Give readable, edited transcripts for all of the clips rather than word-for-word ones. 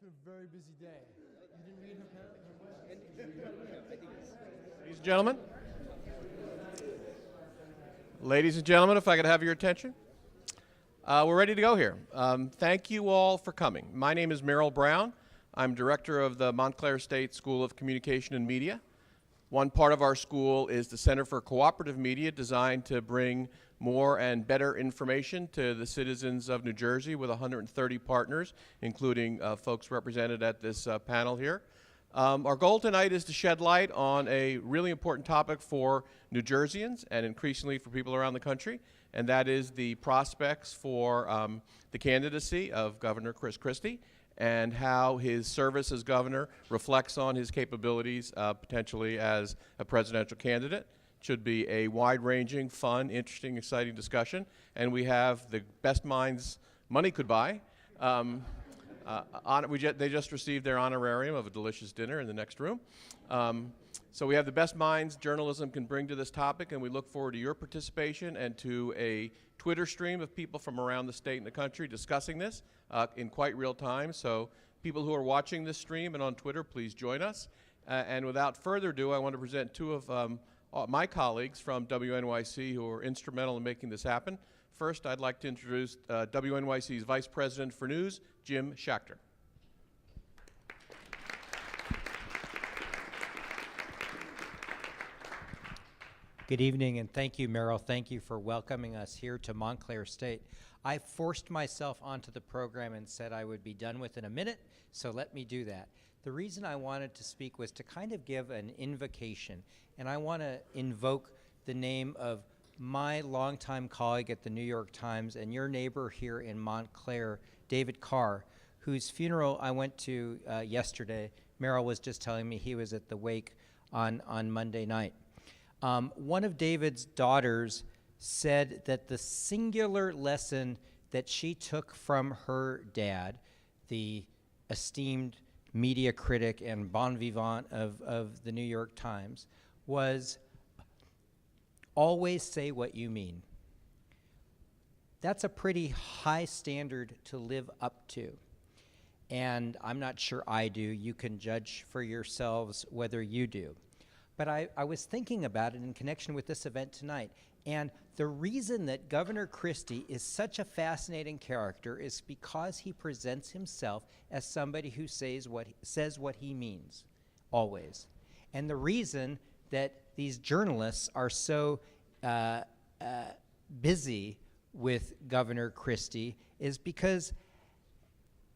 been a very busy day. You didn't read her Ladies and gentlemen. Ladies and gentlemen, if I could have your attention. We're ready to go here. Thank you all for coming. My name is Merrill Brown. I'm director of the Montclair State School of Communication and Media. One part of our school is the Center for Cooperative Media, designed to bring more and better information to the citizens of New Jersey, with 130 partners, including folks represented at this panel here. Our goal tonight is to shed light on a really important topic for New Jerseyans and increasingly for people around the country, and that is the prospects for the candidacy of Governor Chris Christie and how his service as governor reflects on his capabilities potentially as a presidential candidate. It should be a wide-ranging, fun, interesting, exciting discussion, and we have the best minds money could buy. They just received their honorarium of a delicious dinner in the next room. So we have the best minds journalism can bring to this topic, and we look forward to your participation and to a Twitter stream of people from around the state and the country discussing this in quite real time. So people who are watching this stream and on Twitter, please join us. And without further ado, I want to present two of my colleagues from WNYC who are instrumental in making this happen. First, I'd like to introduce WNYC's Vice President for News, Jim Schachter. Good evening, and thank you, Merrill. Thank you for welcoming us here to Montclair State. I forced myself onto the program and said I would be done within a minute, so let me do that. The reason I wanted to speak was to kind of give an invocation, and I want to invoke the name of my longtime colleague at the New York Times and your neighbor here in Montclair, David Carr, whose funeral I went to yesterday. Merrill was just telling me he was at the wake on Monday night. One of David's daughters said that the singular lesson that she took from her dad, the esteemed media critic and bon vivant of the New York Times, was always say what you mean. That's a pretty high standard to live up to. And I'm not sure I do. You can judge for yourselves whether you do. But I was thinking about it in connection with this event tonight. And the reason that Governor Christie is such a fascinating character is because he presents himself as somebody who says what he means, always. And the reason that these journalists are so busy with Governor Christie is because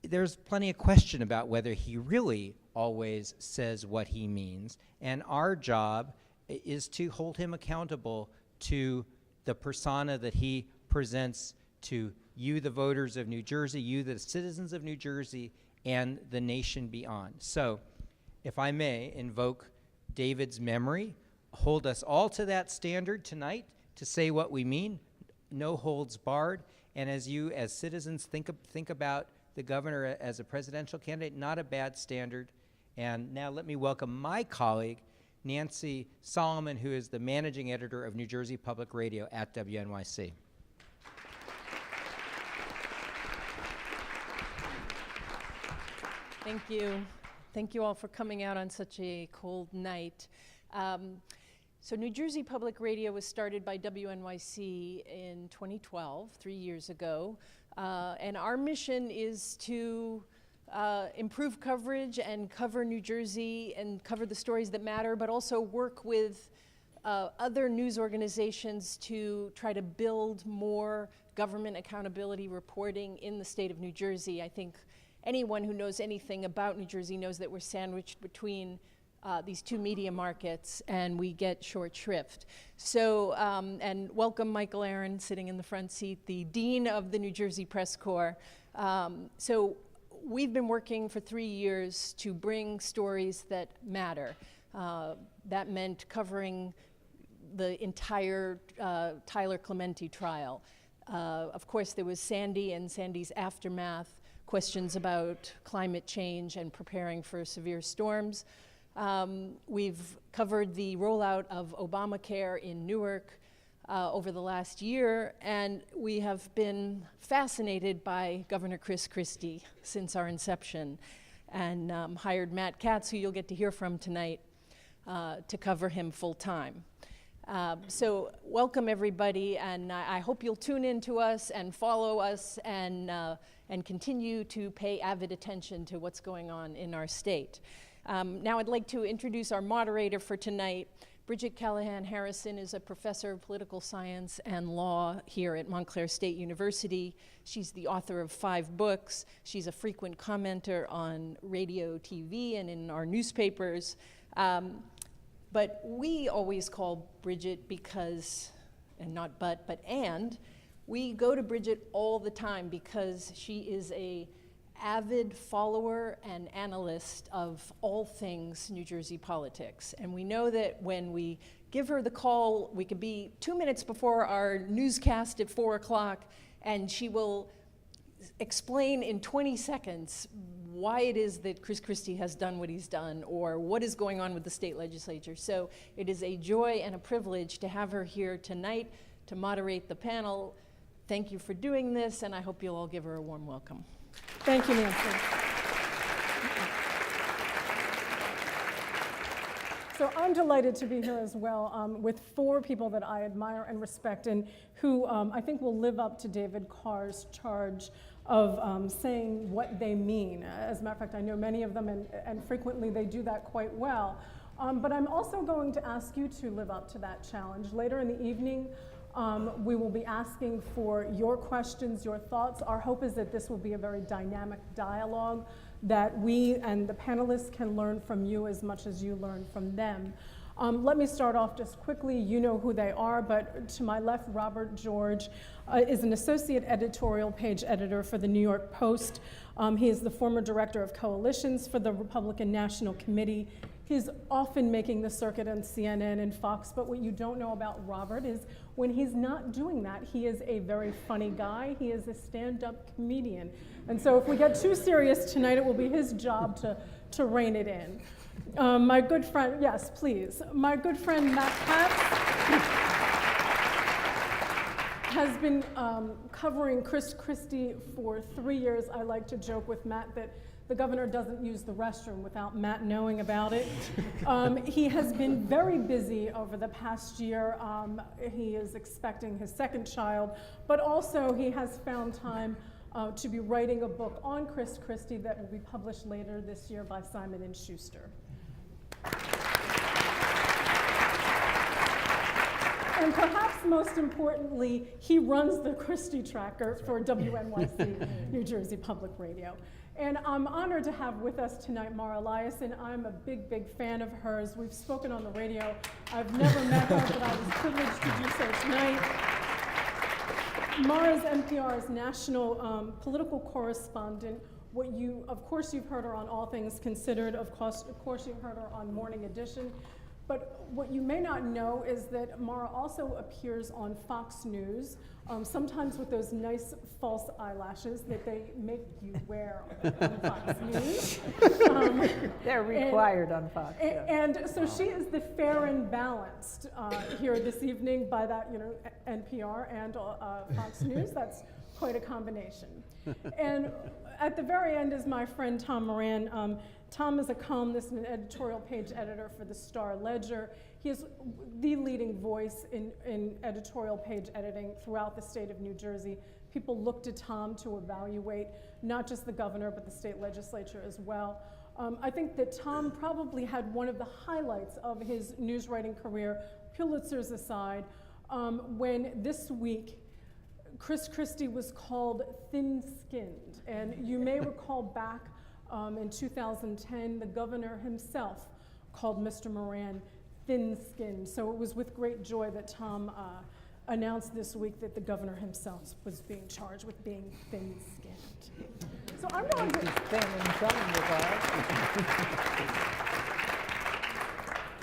there's plenty of question about whether he really always says what he means, and our job is to hold him accountable to the persona that he presents to you, the voters of New Jersey, you, the citizens of New Jersey, and the nation beyond. So, if I may invoke David's memory, hold us all to that standard tonight to say what we mean, no holds barred, and as you, as citizens, think about the governor as a presidential candidate, not a bad standard. And now let me welcome my colleague, Nancy Solomon, who is the managing editor of New Jersey Public Radio at WNYC. Thank you. Thank you all for coming out on such a cold night. So New Jersey Public Radio was started by WNYC in 2012, 3 years ago. And our mission is to improve coverage and cover New Jersey and cover the stories that matter, but also work with other news organizations to try to build more government accountability reporting in the state of New Jersey. I think anyone who knows anything about New Jersey knows that we're sandwiched between these two media markets, and we get short shrift. So, and welcome Michael Aaron, sitting in the front seat, the Dean of the New Jersey Press Corps. So we've been working for 3 years to bring stories that matter. That meant covering the entire Tyler Clementi trial. Of course, there was Sandy and Sandy's aftermath, questions about climate change and preparing for severe storms. We've covered the rollout of Obamacare in Newark over the last year, and we have been fascinated by Governor Chris Christie since our inception. and hired Matt Katz, who you'll get to hear from tonight, to cover him full time. So welcome everybody, and I hope you'll tune in to us and follow us and continue to pay avid attention to what's going on in our state. Now I'd like to introduce our moderator for tonight. Bridget Callahan Harrison is a professor of political science and law here at Montclair State University. She's the author of 5 books. She's a frequent commenter on radio, TV, and in our newspapers. But we always call Bridget because, and not but we go to Bridget all the time because she is a avid follower and analyst of all things New Jersey politics. And we know that when we give her the call, we could be 2 minutes before our newscast at 4 o'clock, and she will explain in 20 seconds why it is that Chris Christie has done what he's done, or what is going on with the state legislature. So it is a joy and a privilege to have her here tonight to moderate the panel. Thank you for doing this, and I hope you'll all give her a warm welcome. Thank you, Nancy. So I'm delighted to be here as well with 4 people that I admire and respect, and who I think will live up to David Carr's charge of saying what they mean. As a matter of fact, I know many of them, and frequently they do that quite well. But I'm also going to ask you to live up to that challenge. Later in the evening, we will be asking for your questions, your thoughts. Our hope is that this will be a very dynamic dialogue, that we and the panelists can learn from you as much as you learn from them. Let me start off just quickly. You know who they are, but to my left, Robert George is an associate editorial page editor for the New York Post. He is the former director of coalitions for the Republican National Committee. He's often making the circuit on CNN and Fox, but what you don't know about Robert is when he's not doing that, he is a very funny guy. He is a stand-up comedian. And so if we get too serious tonight, it will be his job to rein it in. My good friend, yes, please. My good friend Matt Katz has been covering Chris Christie for 3 years. I like to joke with Matt that the governor doesn't use the restroom without Matt knowing about it. He has been very busy over the past year. He is expecting his 2nd child, but also he has found time to be writing a book on Chris Christie that will be published later this year by Simon & Schuster. And perhaps most importantly, he runs the Christie Tracker for WNYC, New Jersey Public Radio. And I'm honored to have with us tonight Mara Eliason. I'm a big fan of hers. We've spoken on the radio. I've never met her, but I was privileged to do so tonight. Mara's NPR's national political correspondent. Of course, you've heard her on All Things Considered. Of course, you've heard her on Morning Edition. But what you may not know is that Mara also appears on Fox News, sometimes with those nice false eyelashes that they make you wear on Fox News. They're required on Fox. And so she is the fair and balanced here this evening by that, NPR and Fox News. That's quite a combination. And at the very end is my friend Tom Moran. Tom is a columnist and an editorial page editor for the Star Ledger. He is the leading voice in editorial page editing throughout the state of New Jersey. People look to Tom to evaluate not just the governor, but the state legislature as well. I think that Tom probably had one of the highlights of his news writing career, Pulitzer's aside, when this week Chris Christie was called thin-skinned. And you may recall back in 2010, the governor himself called Mr. Moran thin-skinned. So it was with great joy that Tom announced this week that the governor himself was being charged with being thin-skinned. So I'm going to... Thin in some regard.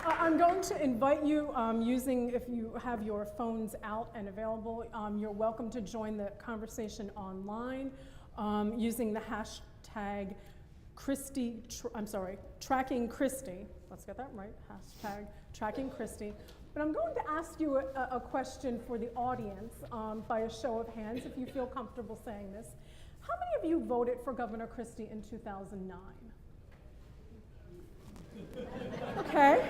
I'm going to invite you, if you have your phones out and available, you're welcome to join the conversation online using the hashtag Tracking Christie. Let's get that right, hashtag Tracking Christie. But I'm going to ask you a question for the audience by a show of hands, if you feel comfortable saying this. How many of you voted for Governor Christie in 2009? Okay.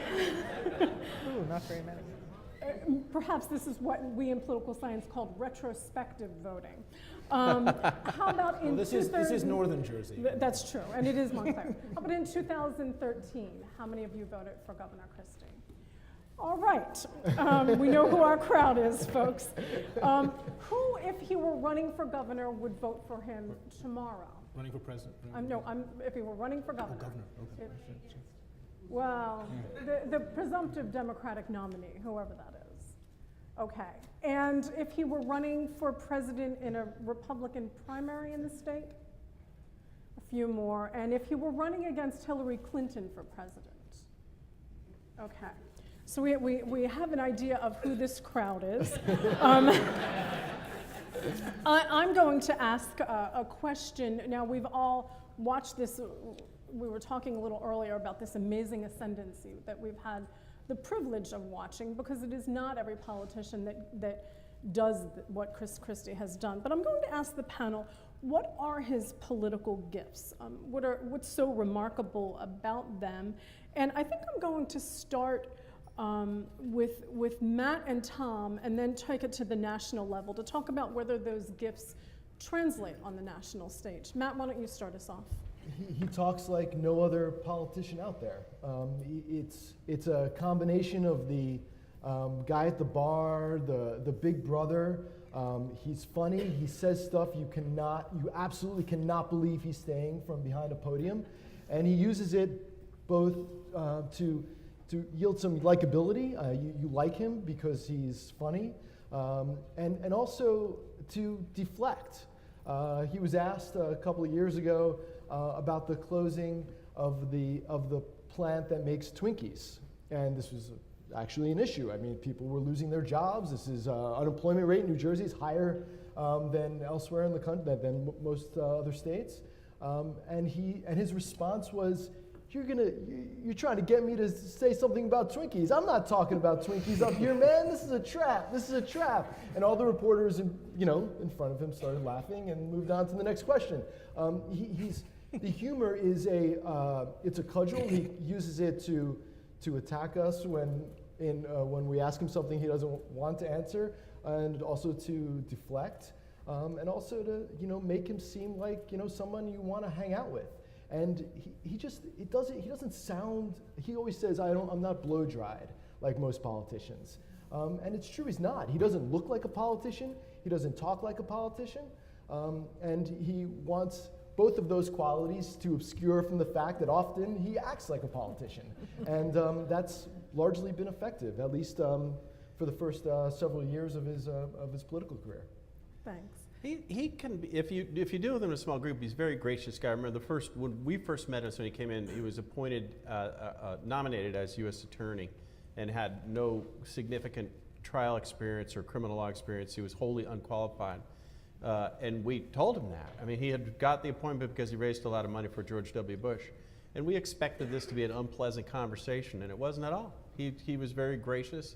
Ooh, not very many. Perhaps this is what we in political science called retrospective voting. How about in This is Northern Jersey. That's true, and it is Montclair. How about in 2013? How many of you voted for Governor Christie? All right, we know who our crowd is, folks. Who, if he were running for governor, would vote for him tomorrow? Running for president. No, if he were running for governor. Governor. Okay. Well, the presumptive Democratic nominee, whoever that is. Okay, and if he were running for president in a Republican primary in the state? A few more. And if he were running against Hillary Clinton for president? Okay, so we have an idea of who this crowd is. I'm going to ask a question. Now, we've all watched this. We were talking a little earlier about this amazing ascendancy that we've had the privilege of watching, because it is not every politician that does what Chris Christie has done. But I'm going to ask the panel, what are his political gifts? What's so remarkable about them? And I think I'm going to start with Matt and Tom, and then take it to the national level to talk about whether those gifts translate on the national stage. Matt, why don't you start us off? He talks like no other politician out there. It's a combination of the guy at the bar, the big brother. He's funny. He says stuff you absolutely cannot believe he's saying from behind a podium, and he uses it both to yield some likability. You like him because he's funny, and also to deflect. He was asked a couple of years ago about the closing of the plant that makes Twinkies, and this was actually an issue. I mean, people were losing their jobs. This is unemployment rate in New Jersey is higher than elsewhere in the country, than most other states, and his response was, you're trying to get me to say something about Twinkies. I'm not talking about Twinkies up here, man. This is a trap. This is a trap. And all the reporters, in front of him started laughing and moved on to the next question. The humor is it's a cudgel. He uses it to attack us when we ask him something he doesn't want to answer, and also to deflect, and also to make him seem like someone you want to hang out with. And he doesn't sound. He always says, I'm not blow dried like most politicians, and it's true, he's not. He doesn't look like a politician. He doesn't talk like a politician, and he wants both of those qualities to obscure from the fact that often he acts like a politician, and that's largely been effective, at least for the first several years of his political career. Thanks. He can be, if you deal with him in a small group, he's a very gracious guy. I remember when we first met him, when he came in, he was nominated as U.S. Attorney and had no significant trial experience or criminal law experience. He was wholly unqualified. And we told him that. I mean, he had got the appointment because he raised a lot of money for George W. Bush. And we expected this to be an unpleasant conversation, and it wasn't at all. He was very gracious.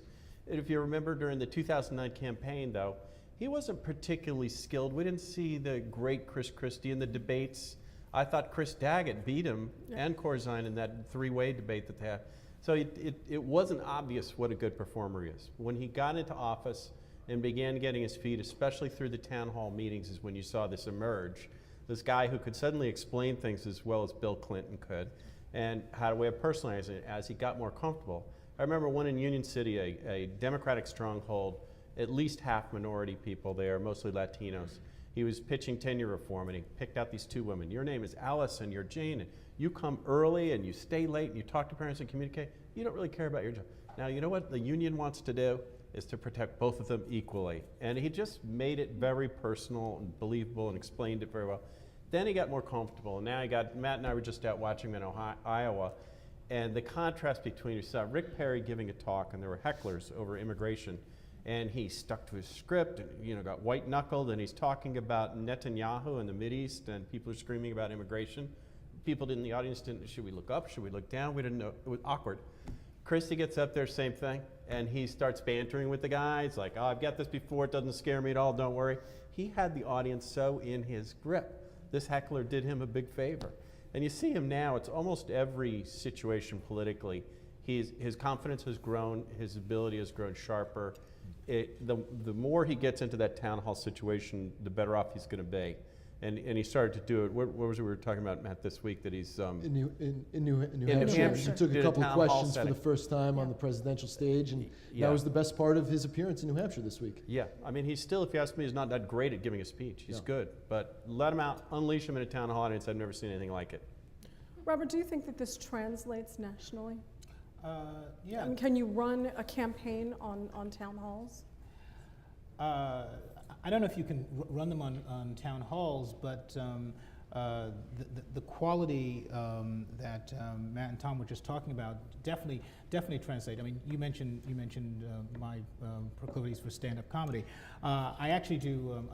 And if you remember during the 2009 campaign, though, he wasn't particularly skilled. We didn't see the great Chris Christie in the debates. I thought Chris Daggett beat him and Corzine in that three-way debate that they had. So it wasn't obvious what a good performer he is. When he got into office and began getting his feet, especially through the town hall meetings, is when you saw this emerge. This guy who could suddenly explain things as well as Bill Clinton could, and had a way of personalizing it as he got more comfortable. I remember one in Union City, a Democratic stronghold, at least half minority people there, mostly Latinos. He was pitching tenure reform, and he picked out these two women. Your name is Alice and you're Jane, and you come early and you stay late and you talk to parents and communicate. You don't really care about your job. Now, you know what the union wants to do is to protect both of them equally. And he just made it very personal and believable and explained it very well. Then he got more comfortable, and now Matt and I were just out watching him in Iowa, and the contrast between, you saw Rick Perry giving a talk, and there were hecklers over immigration. And he stuck to his script and got white-knuckled, and he's talking about Netanyahu and the Mideast, and people are screaming about immigration. People in the audience should we look up, should we look down? We didn't know, it was awkward. Christie gets up there, same thing, and he starts bantering with the guys, like, I've got this before, it doesn't scare me at all, don't worry. He had the audience so in his grip. This heckler did him a big favor. And you see him now, it's almost every situation politically. His confidence has grown, his ability has grown sharper. The more he gets into that town hall situation, the better off he's going to be. And he started to do it. What was it we were talking about, Matt, this week, that he's In New Hampshire. Hampshire. He took Did a a couple of town hall questions for setting. the first time on the presidential stage, and Yeah. that was the best part of his appearance in New Hampshire this week. Yeah, I mean, he's still, if you ask me, he's not that great at giving a speech. He's good, but let him out, unleash him in a town hall audience. I've never seen anything like it. Robert, do you think that this translates nationally? Yeah. And can you run a campaign on town halls? I don't know if you can run them on town halls, but the quality that Matt and Tom were just talking about definitely translate. I mean, you mentioned my proclivities for stand-up comedy. I actually do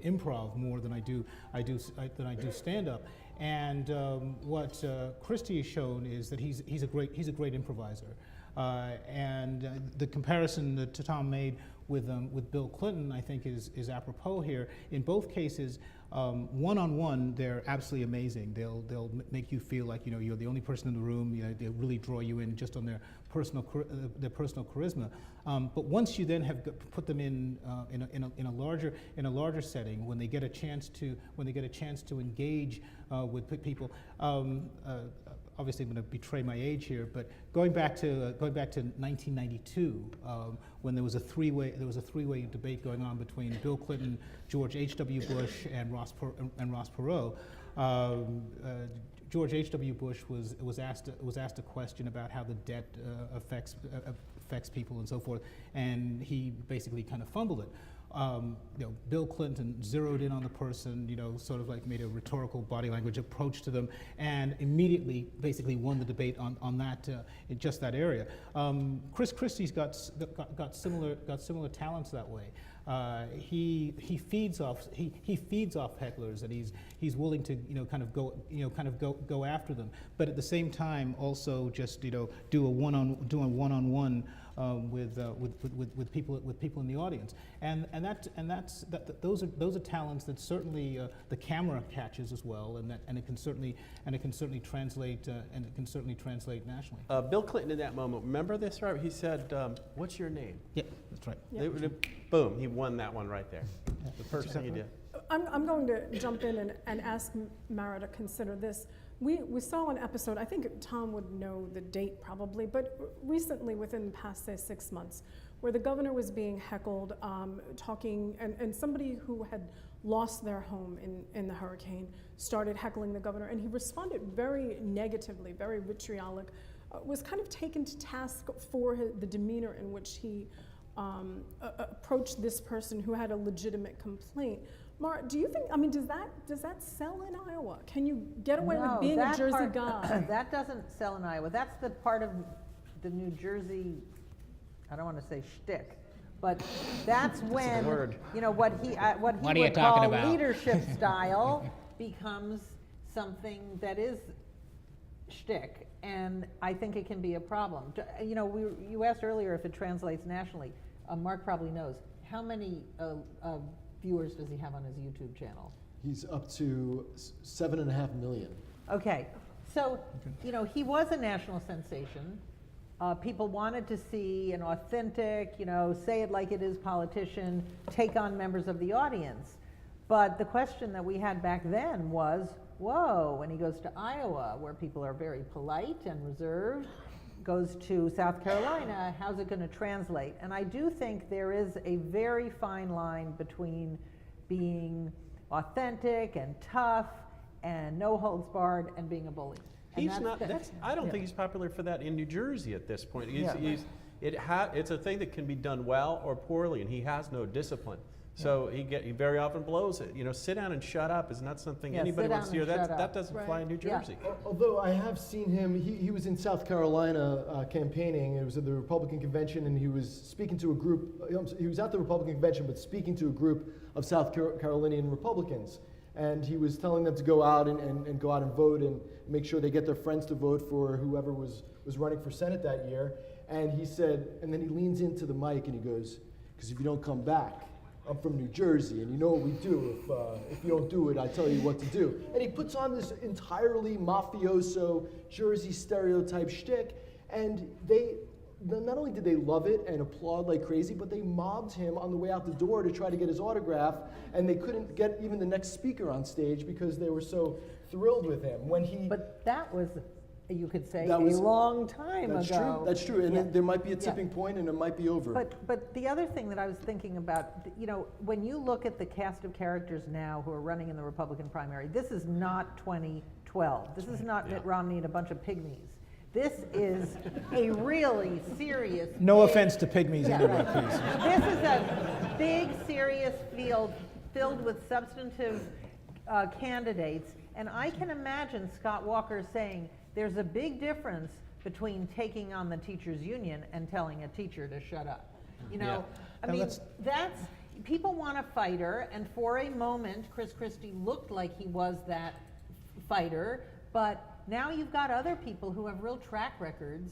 improv more than I do stand-up. And what Christie has shown is that he's a great improviser. And the comparison that Tom made with Bill Clinton, I think, is apropos here. In both cases, one-on-one, they're absolutely amazing. They'll make you feel like you're the only person in the room. They really draw you in just on their personal charisma. But once you then have put them in a larger setting, when they get a chance to engage with people. Obviously, I'm going to betray my age here, but going back to 1992, when there was a three-way debate going on between Bill Clinton, George H.W. Bush, and Ross Perot. George H.W. Bush was asked a question about how the debt affects people and so forth, and he basically kind of fumbled it. Bill Clinton zeroed in on the person, sort of like made a rhetorical body language approach to them, and immediately basically won the debate on that in just that area. Chris Christie's got similar talents that way. He feeds off hecklers, and he's willing to kind of go after them, but at the same time also just do a one-on-one with people in the audience, and those are talents that certainly the camera catches as well, and it can certainly translate nationally. Bill Clinton in that moment, remember this, right? He said, "What's your name?" Yeah, that's right. Boom, he won that one right there. The first thing he did. I'm going to jump in and ask Mara to consider this. We saw an episode, I think Tom would know the date probably, but recently within the past, say, 6 months, where the governor was being heckled, talking, and somebody who had lost their home in the hurricane started heckling the governor, and he responded very negatively, very vitriolic, was kind of taken to task for the demeanor in which he approached this person who had a legitimate complaint. Mara, do you think, does that sell in Iowa? Can you get away with being a Jersey guy? That doesn't sell in Iowa. That's the part of the New Jersey, I don't want to say shtick, but that's when, what he would call leadership style becomes something that is shtick, and I think it can be a problem. You asked earlier if it translates nationally. Mark probably knows. How many viewers does he have on his YouTube channel? He's up to 7.5 million. Okay, so he was a national sensation. People wanted to see an authentic, say it like it is politician take on members of the audience. But the question that we had back then was, whoa, when he goes to Iowa, where people are very polite and reserved, goes to South Carolina, how's it going to translate? And I do think there is a very fine line between being authentic and tough and no holds barred and being a bully. And I don't think he's popular for that in New Jersey at this point. It's a thing that can be done well or poorly, and he has no discipline. So he very often blows it. Sit down and shut up is not something anybody wants to hear. That doesn't fly in New Jersey. Yeah. Although I have seen him, he was in South Carolina campaigning. It was at the Republican convention, and he was speaking to a group. He was at the Republican convention, but speaking to a group of South Carolinian Republicans. And he was telling them to go out and go out and vote and make sure they get their friends to vote for whoever was running for Senate that year. And he said, and then he leans into the mic and he goes, "Because if you don't come back, I'm from New Jersey, and you know what we do. If you don't do it, I tell you what to do. And he puts on this entirely mafioso Jersey stereotype shtick, and not only did they love it and applaud like crazy, but they mobbed him on the way out the door to try to get his autograph, and they couldn't get even the next speaker on stage because they were so thrilled with him. But that was, you could say, That was- a long time That's ago. true. That's true. And Yeah. then there might be a tipping point, and it might be over. But the other thing that I was thinking about, when you look at the cast of characters now who are running in the Republican primary, this is not 2012. This is not Mitt Romney and a bunch of pygmies. This is a really serious. No big- offense to pygmies Yeah, anyway, right. please. This is a big, serious field filled with substantive candidates, and I can imagine Scott Walker saying, there's a big difference between taking on the teachers' union and telling a teacher to shut up. Now I mean, that's- people want a fighter, and for a moment, Chris Christie looked like he was that fighter, but now you've got other people who have real track records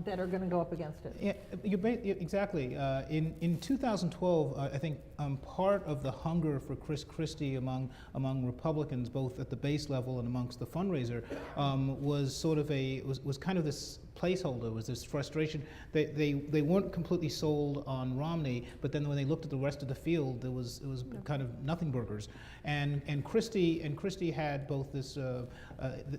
that are going to go up against it. Yeah, exactly. In 2012, I think part of the hunger for Chris Christie among Republicans, both at the base level and amongst the fundraiser, was sort of was kind of this placeholder, was this frustration. They weren't completely sold on Romney, but then when they looked at the rest of the field, it was kind of nothing burgers. And Christie had both this.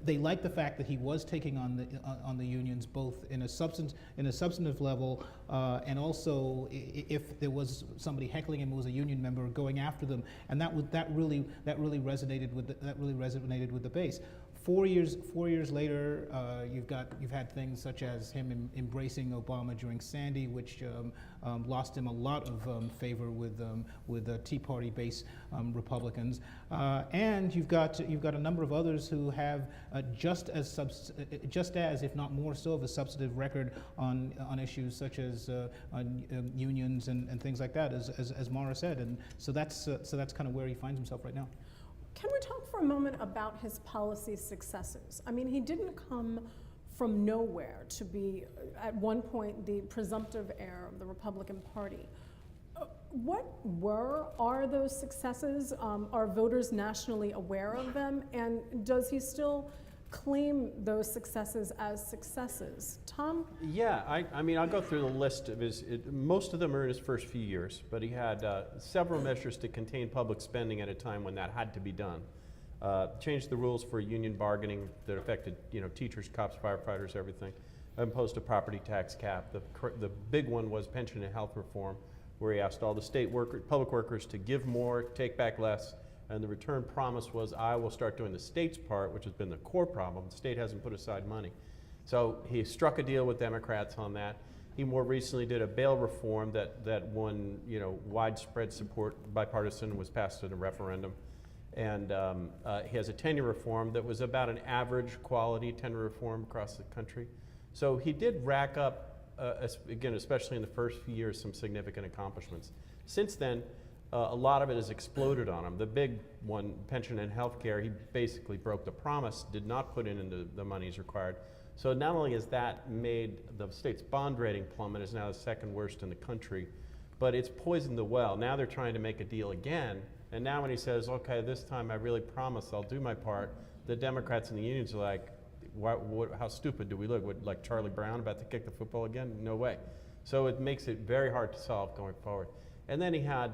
They liked the fact that he was taking on the unions, both in a substantive level, and also if there was somebody heckling him who was a union member, going after them, and that really resonated with the base. 4 years later, you've had things such as him embracing Obama during Sandy, which lost him a lot of favor with Tea Party base Republicans, and you've got a number of others who have just as if not more so of a substantive record on issues such as unions and things like that, as Mara said, and so that's kind of where he finds himself right now. Can we talk for a moment about his policy successes? I mean, he didn't come from nowhere to be, at one point, the presumptive heir of the Republican Party. What are those successes? Are voters nationally aware of them? And does he still claim those successes as successes? Tom? Yeah, I mean, I'll go through the list of most of them are in his first few years, but he had several measures to contain public spending at a time when that had to be done. Changed the rules for union bargaining that affected, teachers, cops, firefighters, everything. Imposed a property tax cap. The big one was pension and health reform, where he asked all the public workers to give more, take back less. And the return promise was, I will start doing the state's part, which has been the core problem. The state hasn't put aside money. So he struck a deal with Democrats on that. He more recently did a bail reform that won, widespread support, bipartisan, was passed in a referendum. And he has a tenure reform that was about an average quality tenure reform across the country. So he did rack up, again, especially in the first few years, some significant accomplishments. Since then, a lot of it has exploded on him. The big one, pension and health care, he basically broke the promise, did not put in the monies required. So not only has that made the state's bond rating plummet, is now the second worst in the country, but it's poisoned the well. Now they're trying to make a deal again, and now when he says, okay, this time I really promise I'll do my part, the Democrats and the unions are like, how stupid do we look? Like Charlie Brown about to kick the football again? No way. So it makes it very hard to solve going forward. And then he had,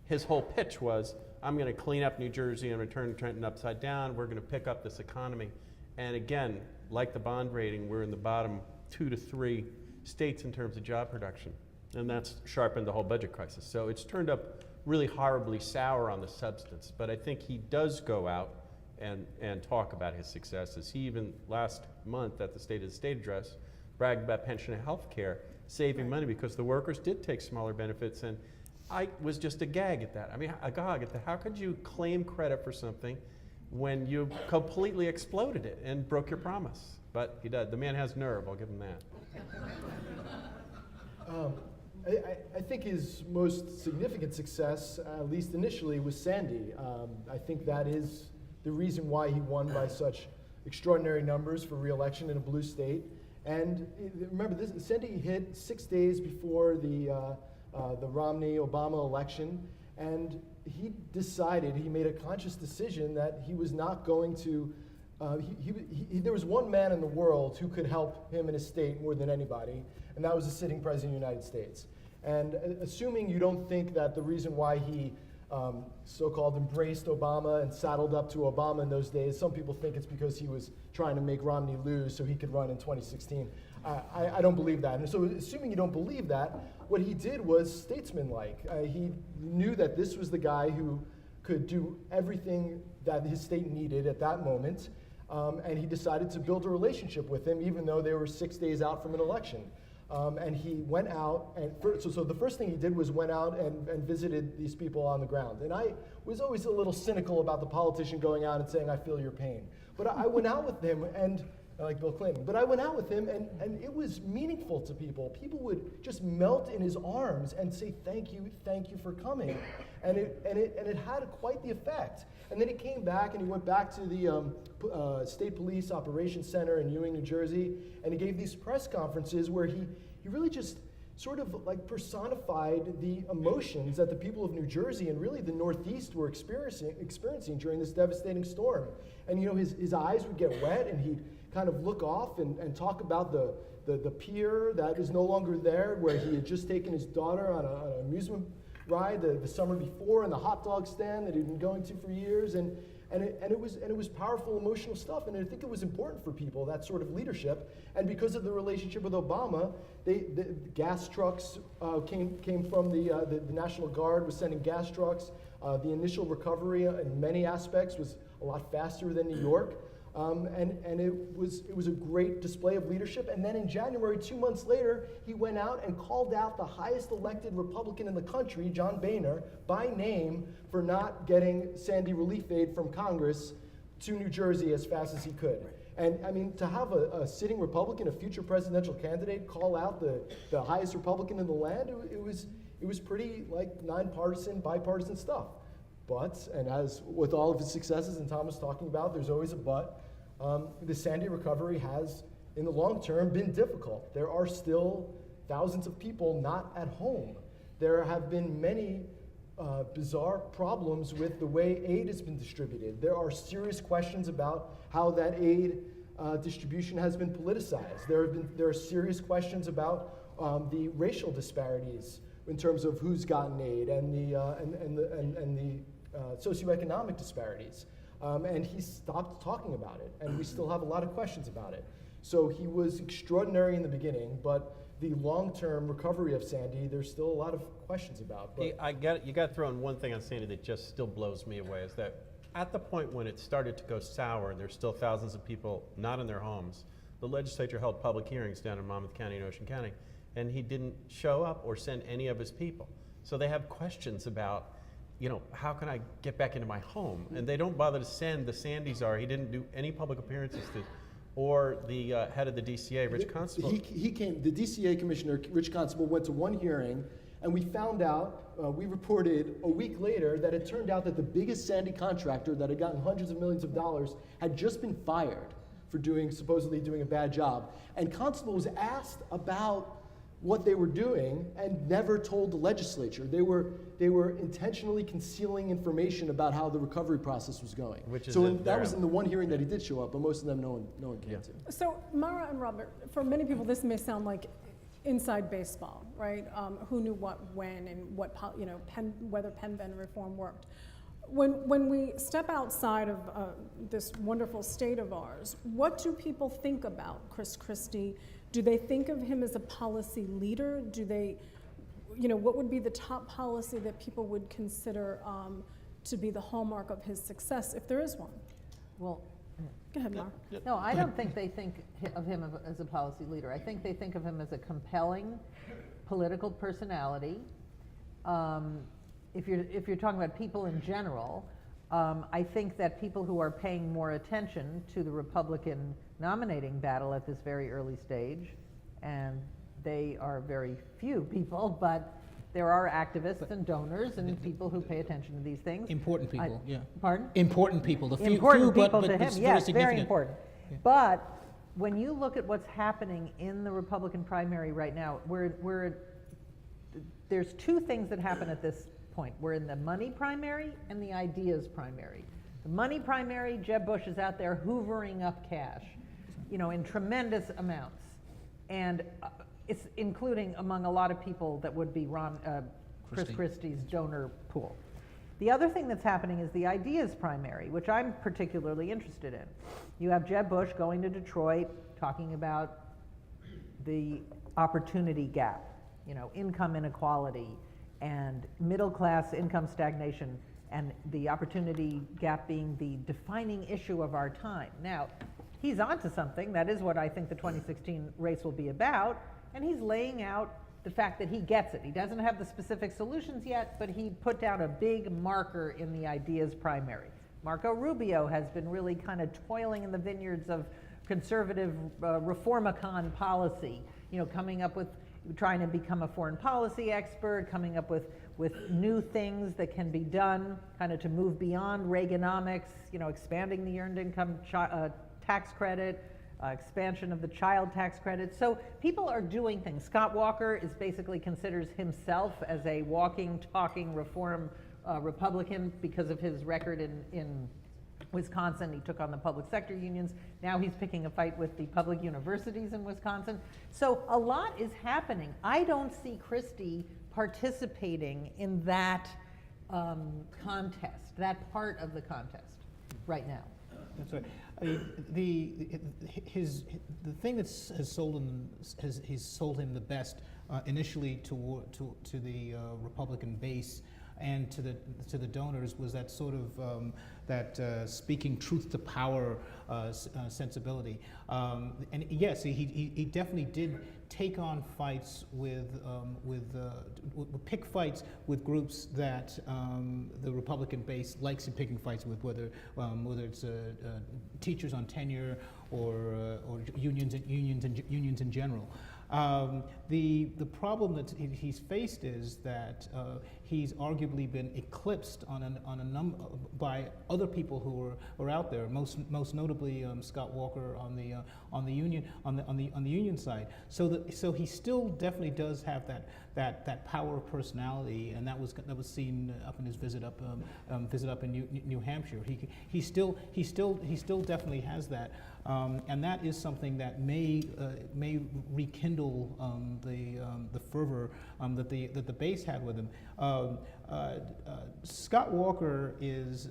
his whole pitch was, I'm going to clean up New Jersey and return Trenton upside down. We're going to pick up this economy. And again, like the bond rating, we're in the bottom 2 to 3 states in terms of job production. And that's sharpened the whole budget crisis. So it's turned up really horribly sour on the substance. But I think he does go out and talk about his successes. He even last month at the State of the State address bragged about pension and health care, saving money because the workers did take smaller benefits, and I was just agog at that. I mean, agog at that. How could you claim credit for something when you completely exploded it and broke your promise? But he did. The man has nerve, I'll give him that. I think his most significant success, at least initially, was Sandy. I think that is the reason why he won by such extraordinary numbers for re-election in a blue state. And remember, Sandy hit 6 days before the the Romney-Obama election, and he made a conscious decision that he was not going to, there was one man in the world who could help him in his state more than anybody, and that was the sitting president of the United States. And assuming you don't think that the reason why he so-called embraced Obama and saddled up to Obama in those days, some people think it's because he was trying to make Romney lose so he could run in 2016. I don't believe that. And so assuming you don't believe that, what he did was statesmanlike. He knew that this was the guy who could do everything that his state needed at that moment, and he decided to build a relationship with him even though they were 6 days out from an election. And he went out, and so the first thing he did was went out and visited these people on the ground. And I was always a little cynical about the politician going out and saying, I feel your pain. But I went out with him, and like Bill Clinton, but I went out with him, and it was meaningful to people. People would just melt in his arms and say, thank you for coming. And it had quite the effect. And then he came back, and he went back to the State Police Operations Center in Ewing, New Jersey, and he gave these press conferences where he really just sort of like personified the emotions that the people of New Jersey and really the Northeast were experiencing during this devastating storm. And his eyes would get wet, and he'd kind of look off and talk about the pier that is no longer there, where he had just taken his daughter on an amusement ride the summer before, and the hot dog stand that he'd been going to for years, and it was powerful, emotional stuff, and I think it was important for people, that sort of leadership. And because of the relationship with Obama, the gas trucks came from the National Guard was sending gas trucks. The initial recovery in many aspects was a lot faster than New York. And it was a great display of leadership. And then in January, 2 months later, he went out and called out the highest elected Republican in the country, John Boehner, by name for not getting Sandy relief aid from Congress to New Jersey as fast as he could. And I mean, to have a sitting Republican, a future presidential candidate, call out the highest Republican in the land, it was pretty like nonpartisan, bipartisan stuff. But, and as with all of his successes, and Tom was talking about, there's always a but. The Sandy recovery has, in the long term, been difficult. There are still thousands of people not at home. There have been many bizarre problems with the way aid has been distributed. There are serious questions about how that aid distribution has been politicized. There are serious questions about the racial disparities in terms of who's gotten aid and the socioeconomic disparities. And he stopped talking about it, and we still have a lot of questions about it. So he was extraordinary in the beginning, but the long-term recovery of Sandy, there's still a lot of questions about. But Hey, you got to throw in one thing on Sandy that just still blows me away, is that at the point when it started to go sour and there's still thousands of people not in their homes, the legislature held public hearings down in Monmouth County and Ocean County, and he didn't show up or send any of his people. So they have questions about, how can I get back into my home? And they don't bother to send the Sandy czar. He didn't do any public appearances or the head of the DCA, Rich Constable. He came, the DCA commissioner, Rich Constable, went to one hearing, and we found out, we reported a week later that it turned out that the biggest Sandy contractor that had gotten hundreds of millions of dollars had just been fired for supposedly doing a bad job. And Constable was asked about what they were doing and never told the legislature. They were intentionally concealing information about how the recovery process was going. That was in the one hearing that he did show up, but most of them no one came to. So Mara and Robert, for many people this may sound like inside baseball, right? Who knew what when and what whether Penn Bend reform worked. When we step outside of this wonderful state of ours, what do people think about Chris Christie? Do they think of him as a policy leader? Do they, what would be the top policy that people would consider to be the hallmark of his success, if there is one? Well, go ahead, Mar. no, I don't think they think of him as a policy leader. I think they think of him as a compelling political personality. If you're talking about people in general, I think that people who are paying more attention to the Republican nominating battle at this very early stage, and they are very few people, but there are activists and donors and people who pay attention to these things. Important people, yeah. Pardon? Important people. The few, important few, people but to him, it's yes, very very significant. important. Yeah. But when you look at what's happening in the Republican primary right now, there's two things that happen at this point. We're in the money primary and the ideas primary. The money primary, Jeb Bush is out there hoovering up cash, in tremendous amounts. And it's including among a lot of people that would be Chris Christie's donor pool. The other thing that's happening is the ideas primary, which I'm particularly interested in. You have Jeb Bush going to Detroit, talking about the opportunity gap, income inequality and middle class income stagnation, and the opportunity gap being the defining issue of our time. Now, he's onto something. That is what I think the 2016 race will be about, and he's laying out the fact that he gets it. He doesn't have the specific solutions yet, but he put down a big marker in the ideas primary. Marco Rubio has been really kind of toiling in the vineyards of conservative reformicon policy, coming up with, trying to become a foreign policy expert, coming up with new things that can be done kind of to move beyond Reaganomics, expanding the earned income tax credit, expansion of the child tax credit. So people are doing things. Scott Walker basically considers himself as a walking, talking reform Republican because of his record in Wisconsin. He took on the public sector unions. Now he's picking a fight with the public universities in Wisconsin. So a lot is happening. I don't see Christie participating in that contest, that part of the contest right now. That's right. I mean, the thing that has sold him the best initially to the Republican base and to the donors was that sort of speaking truth to power sensibility. And yes, he definitely did take on fights pick fights with groups that the Republican base likes in picking fights with, whether it's teachers on tenure or unions in general. The problem that he's faced is that he's arguably been eclipsed on a number by other people who are out there. Most notably Scott Walker on the union side. So he still definitely does have that power of personality, and that was seen up in his visit up in New Hampshire. He still definitely has that. And that is something that may rekindle the fervor that the base had with him. Scott Walker is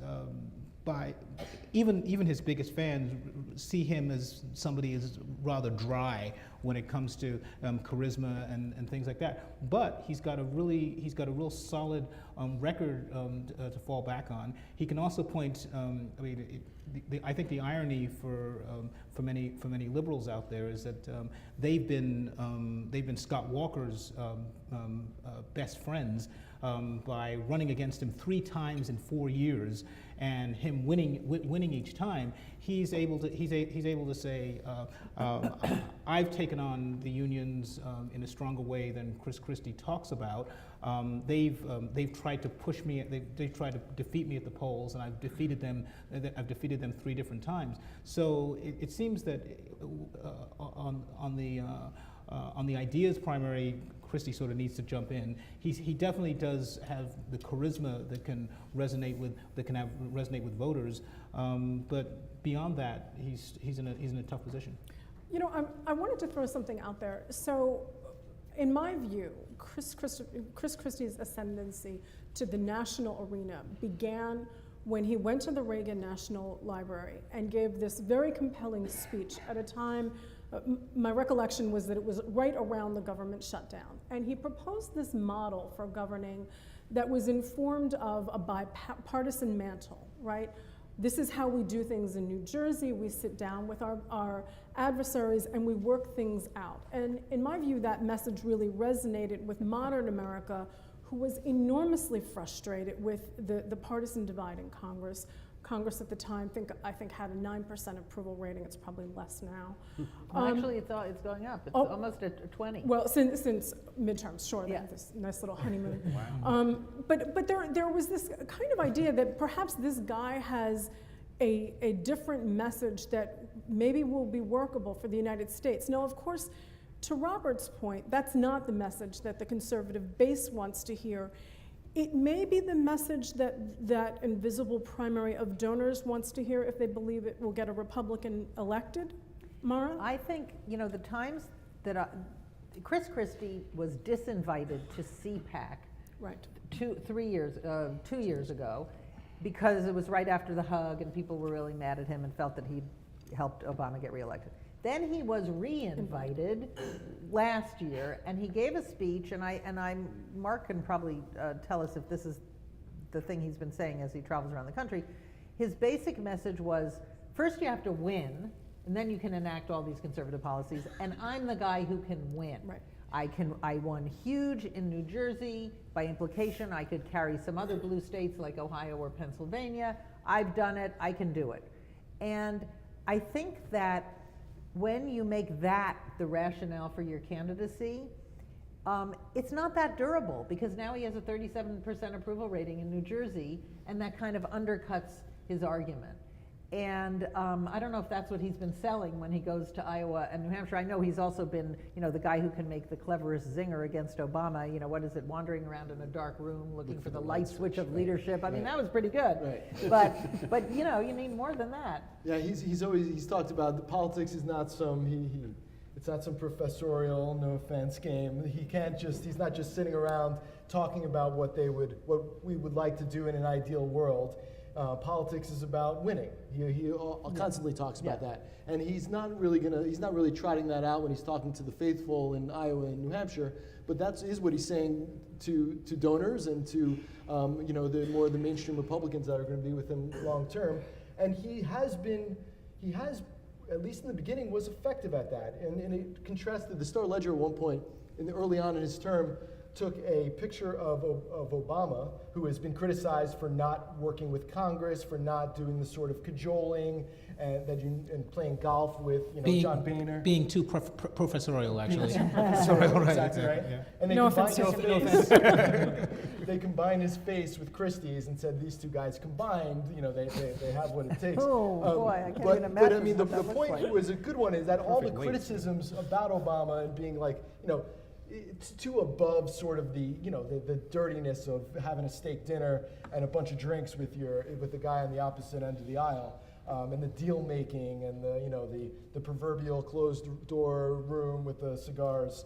even his biggest fans see him as somebody who's rather dry when it comes to charisma and things like that. But he's got a real solid record to fall back on. He can also point. I think the irony for many liberals out there is that they've been Scott Walker's best friends by running against him 3 times in 4 years, and him winning each time. He's able to say, I've taken on the unions in a stronger way than Chris Christie talks about. They've tried to push me. They've tried to defeat me at the polls, and I've defeated them 3 different times. So it seems that on the ideas primary, Christie sort of needs to jump in. He definitely does have the charisma that can resonate with voters, but beyond that, he's in a tough position. I wanted to throw something out there. So, in my view, Chris Christie's ascendancy to the national arena began when he went to the Reagan National Library and gave this very compelling speech at a time. My recollection was that it was right around the government shutdown. And he proposed this model for governing that was informed of a bipartisan mantle, right? This is how we do things in New Jersey. We sit down with our adversaries and we work things out. And in my view, that message really resonated with modern America, who was enormously frustrated with the partisan divide in Congress. Congress at the time, I think had a 9% approval rating. It's probably less now. Actually, it's going up. It's almost at 20. Well, since midterms, sure. Yeah. This nice little honeymoon. Wow. But there was this kind of idea that perhaps this guy has a different message that maybe will be workable for the United States. Now, of course, to Robert's point, that's not the message that the conservative base wants to hear. It may be the message that invisible primary of donors wants to hear if they believe it will get a Republican elected. Mara? I think, the times that Chris Christie was disinvited to CPAC Right. 2 years ago, because it was right after the hug and people were really mad at him and felt that he'd helped Obama get reelected. Then he was re-invited last year, and he gave a speech, and Mark can probably tell us if this is the thing he's been saying as he travels around the country. His basic message was, first you have to win, and then you can enact all these conservative policies, and I'm the guy who can win. Right. I won huge in New Jersey. By implication, I could carry some other blue states like Ohio or Pennsylvania. I've done it, I can do it. And I think that when you make that the rationale for your candidacy, it's not that durable, because now he has a 37% approval rating in New Jersey, and that kind of undercuts his argument. And I don't know if that's what he's been selling when he goes to Iowa and New Hampshire. I know he's also been, the guy who can make the cleverest zinger against Obama. What is it? Wandering around in a dark room looking for the light switch of leadership. I mean, that was pretty good. Right. But you need more than that. Yeah, he's talked about the politics is not it's not some professorial, no offense, game. He's not just sitting around talking about what we would like to do in an ideal world. Politics is about winning. He constantly talks about that, and he's not really trotting that out when he's talking to the faithful in Iowa and New Hampshire. But that is what he's saying to donors and to the mainstream Republicans that are going to be with him long term. And he has, at least in the beginning, was effective at that. And it contrasted. The Star-Ledger at one point, early on in his term, took a picture of Obama, who has been criticized for not working with Congress, for not doing the sort of cajoling and playing golf with John Boehner. Being too professorial, actually. Exactly right. Yeah. And they No combined offense, his face. They combined his face with Christie's and said these two guys combined, they have what it takes. Oh, boy, I can't but, even imagine But I mean, the what that point looks like. was a good one, is that all the Perfect weight. criticisms about Obama and being like, it's too above sort of the dirtiness of having a steak dinner and a bunch of drinks with the guy on the opposite end of the aisle, and the deal making and the proverbial closed door room with the cigars.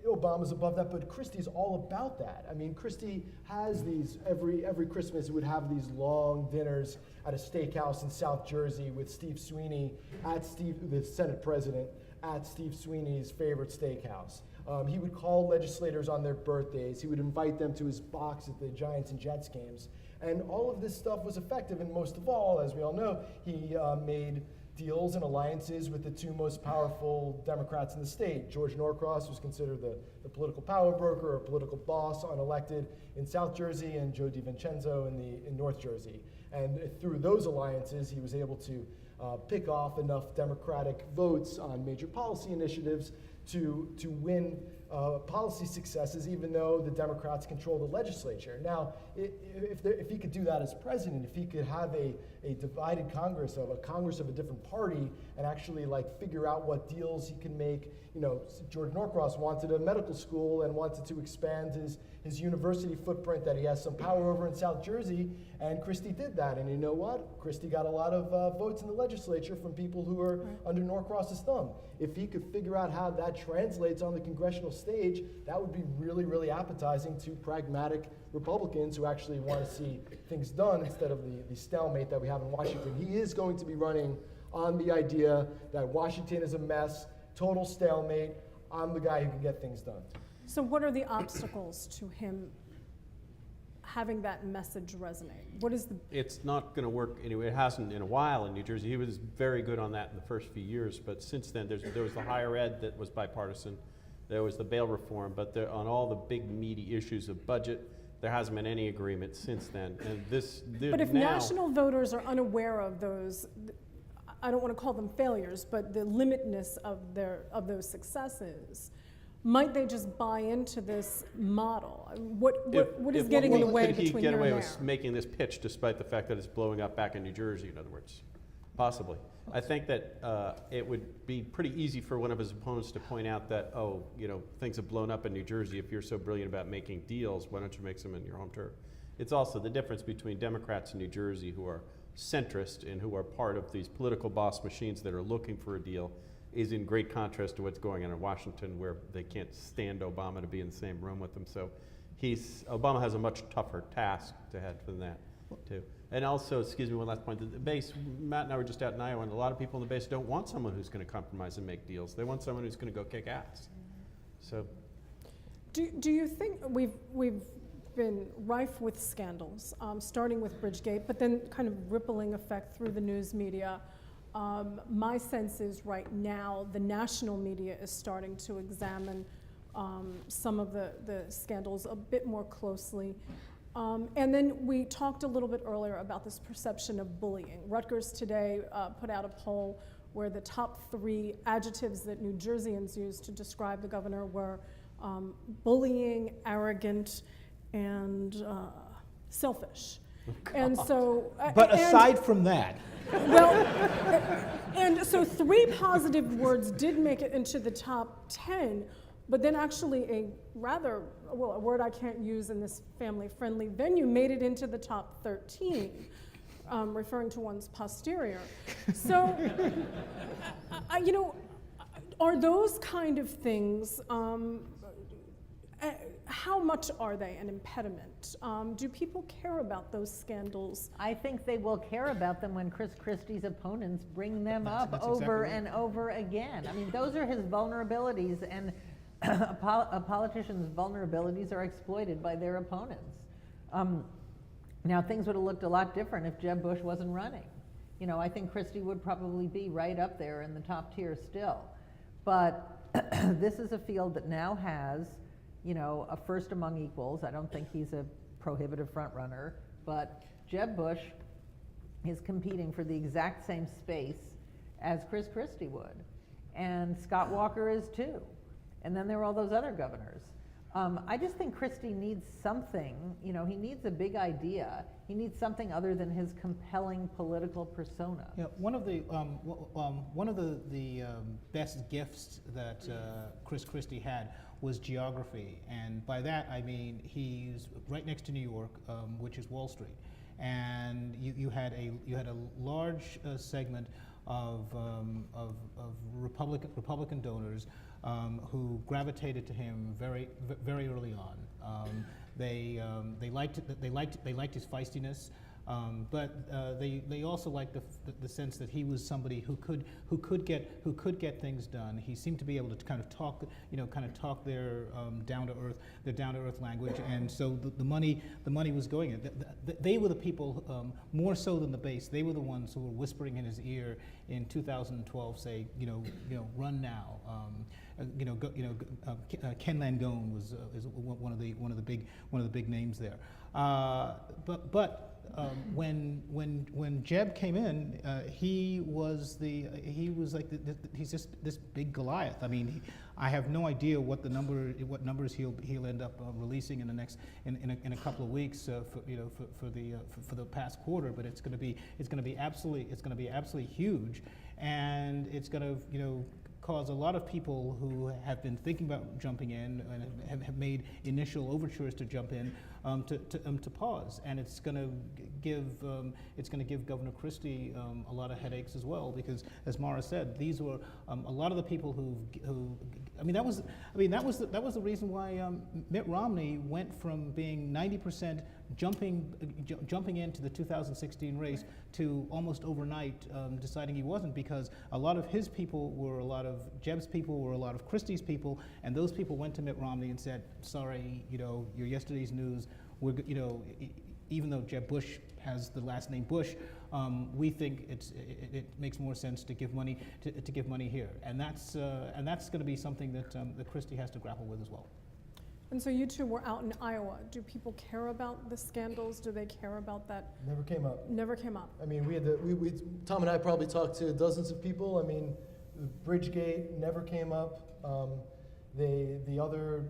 Obama's above that, but Christie's all about that. I mean, Christie has these every Christmas. He would have these long dinners at a steakhouse in South Jersey with Steve Sweeney, the Senate president, at Steve Sweeney's favorite steakhouse. He would call legislators on their birthdays. He would invite them to his box at the Giants and Jets games. And all of this stuff was effective, and most of all, as we all know, he made deals and alliances with the two most powerful Democrats in the state. George Norcross was considered the political power broker or political boss, unelected, in South Jersey, and Joe DiVincenzo in North Jersey. And through those alliances, he was able to pick off enough Democratic votes on major policy initiatives to win policy successes, even though the Democrats control the legislature. Now, if he could do that as president, if he could have a divided Congress of a different party and actually figure out what deals he can make. George Norcross wanted a medical school and wanted to expand his university footprint that he has some power over in South Jersey, and Christie did that. And you know what? Christie got a lot of votes in the legislature from people who are under Norcross's thumb. If he could figure out how that translates on the congressional stage, that would be really, really appetizing to pragmatic Republicans who actually want to see things done instead of the stalemate that we have in Washington. He is going to be running on the idea that Washington is a mess, total stalemate. I'm the guy who can get things done. So what are the obstacles to him having that message resonate? What is the... It's not going to work anyway. It hasn't in a while in New Jersey. He was very good on that in the first few years, but since then there was the higher ed that was bipartisan. There was the bail reform, but on all the big meaty issues of budget, there hasn't been any agreement since then. And but if national voters are unaware of those, I don't want to call them failures, but the limitness of those successes, might they just buy into this model? What is getting in the way between here and there? Could he get away with making this pitch despite the fact that it's blowing up back in New Jersey, in other words? Possibly. I think that it would be pretty easy for one of his opponents to point out that, oh, you know, things have blown up in New Jersey. If you're so brilliant about making deals, why don't you make some in your home turf? It's also the difference between Democrats in New Jersey who are centrist and who are part of these political boss machines that are looking for a deal is in great contrast to what's going on in Washington, where they can't stand Obama to be in the same room with them. So Obama has a much tougher task to head than that, too. And also, excuse me, one last point, the base, Matt and I were just out in Iowa, and a lot of people in the base don't want someone who's going to compromise and make deals. They want someone who's going to go kick ass. So, Do you think we've been rife with scandals, starting with Bridgegate, but then kind of rippling effect through the news media? My sense is right now the national media is starting to examine some of the scandals a bit more closely. And then we talked a little bit earlier about this perception of bullying. Rutgers today put out a poll where the top 3 adjectives that New Jerseyans used to describe the governor were bullying, arrogant, and selfish. And so, But aside from that, well, and so 3 positive words did make it into the top 10, but then actually a word I can't use in this family-friendly venue made it into the top 13, referring to one's posterior. So, you know, are those kind of things, how much are they an impediment? Do people care about those scandals? I think they will care about them when Chris Christie's opponents bring them up that's over exactly and over again. I mean, those are his vulnerabilities, and a politician's vulnerabilities are exploited by their opponents. Now, things would have looked a lot different if Jeb Bush wasn't running. You know, I think Christie would probably be right up there in the top tier still. But this is a field that now has, you know, a first among equals. I don't think he's a prohibitive front runner, but Jeb Bush is competing for the exact same space as Chris Christie would. And Scott Walker is too. And then there are all those other governors. I just think Christie needs something, you know, he needs a big idea. He needs something other than his compelling political persona. you know, one of the best gifts that Chris Christie had was geography, and by that I mean he's right next to New York, which is Wall Street, and you had a large segment of Republican donors who gravitated to him very early on. They liked his feistiness, but they also liked the sense that he was somebody who could get things done. He seemed to be able to kind of talk their down to earth language, and so the money was going in. They were the people more so than the base. They were the ones who were whispering in his ear in 2012, say, run now. Ken Langone is one of the big names there. When Jeb came in, he's just this big Goliath. I mean, I have no idea what numbers he'll end up releasing in the next in a couple of weeks for the past quarter. But it's going to be absolutely huge, and it's going to cause a lot of people who have been thinking about jumping in and have made initial overtures to jump in to pause, and it's going to give Governor Christie a lot of headaches as well, because as Mara said, these were a lot of the people that was the reason why Mitt Romney went from being 90% jumping into the 2016 race to almost overnight deciding he wasn't, because a lot of his people were a lot of Jeb's people, were a lot of Christie's people, and those people went to Mitt Romney and said, sorry, you're yesterday's news. Even though Jeb Bush has the last name Bush, we think it makes more sense to give money here, and that's going to be something that Christie has to grapple with as well. And so you two were out in Iowa. Do people care about the scandals? Do they care about that? Never came up. Never came up. I mean, Tom and I probably talked to dozens of people. I mean, Bridgegate never came up. The other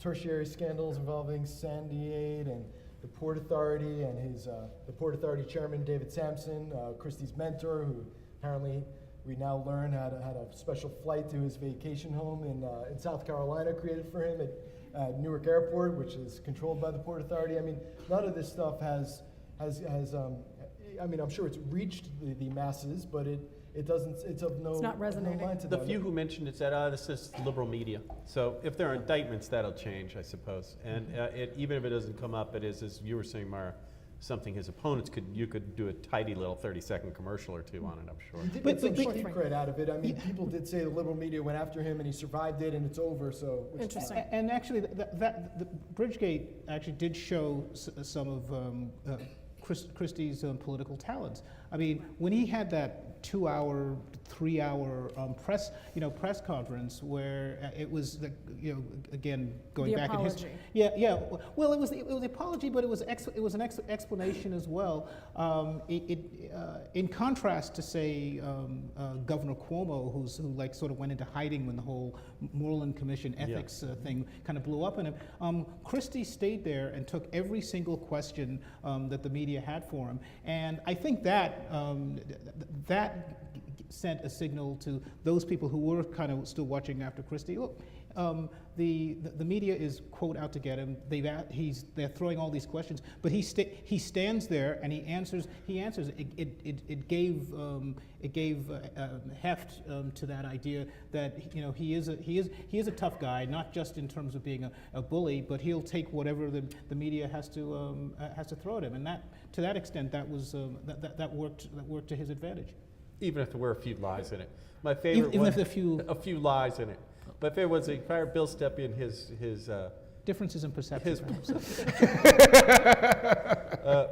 tertiary scandals involving Sandy Aid and the Port Authority and the Port Authority chairman, David Sampson, Christie's mentor, who Apparently, we now learn had a special flight to his vacation home in South Carolina created for him at Newark Airport, which is controlled by the Port Authority. I mean, none of this stuff has I mean, I'm sure it's reached the masses, but it doesn't, it's of no, It's not resonating. no mind to The them. few who mentioned it said, this is liberal media. So if there are indictments, that'll change, I suppose. And even if it doesn't come up, it is, as you were saying, Mara, something his opponents you could do a tidy little 30-second commercial or two on it, I'm sure. He did But- get some but- street cred out of it. I mean, people did say the liberal media went after him and he survived it and it's over, so. which is Interesting. fine. And actually, the Bridgegate actually did show some of Christie's political talents. I mean, when he had that 2-hour, 3-hour press conference where it was again going The back in history. apology. Yeah. Well, it was the apology, but it was an explanation as well. In contrast to say Governor Cuomo, who like sort of went into hiding when the whole Moreland Commission ethics thing kind of blew up in him. Christie stayed there and took every single question that the media had for him, and I think that sent a signal to those people who were kind of still watching after Christie. Look, the media is, quote, out to get him. They're throwing all these questions, but he stands there and he answers. It gave heft to that idea that he is a tough guy, not just in terms of being a bully, but he'll take whatever the media has to throw at him, and that to that extent that worked to his advantage. Even if there were a few lies in it. My favorite Even one, if a few lies in it. My favorite was he fired Bill Stepien, his differences in perception.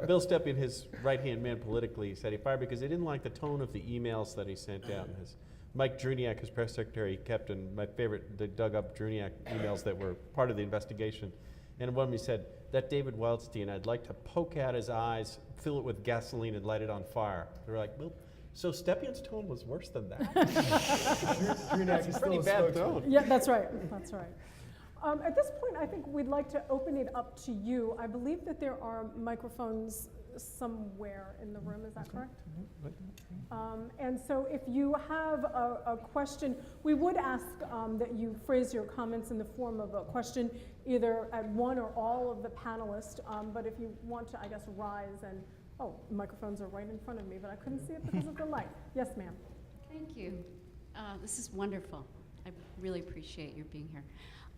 Bill Stepien, his right-hand man politically, said he fired because he didn't like the tone of the emails that he sent out. His Mike Druniak, his press secretary, kept in my favorite, the dug up Druniak emails that were part of the investigation. And one of them he said, that David Wildstein, I'd like to poke out his eyes, fill it with gasoline and light it on fire. They were like, well, so Stepien's tone was worse than that. Druniak is Pretty still a bad spokesman. tone. Yeah, that's right. That's right. At this point, I think we'd like to open it up to you. I believe that there are microphones somewhere in the room. Is that correct? And so if you have a question, we would ask that you phrase your comments in the form of a question, either at one or all of the panelists. But if you want to, I guess, rise and, microphones are right in front of me, but I couldn't see it because of the light. Yes, ma'am. Thank you. This is wonderful. I really appreciate your being here.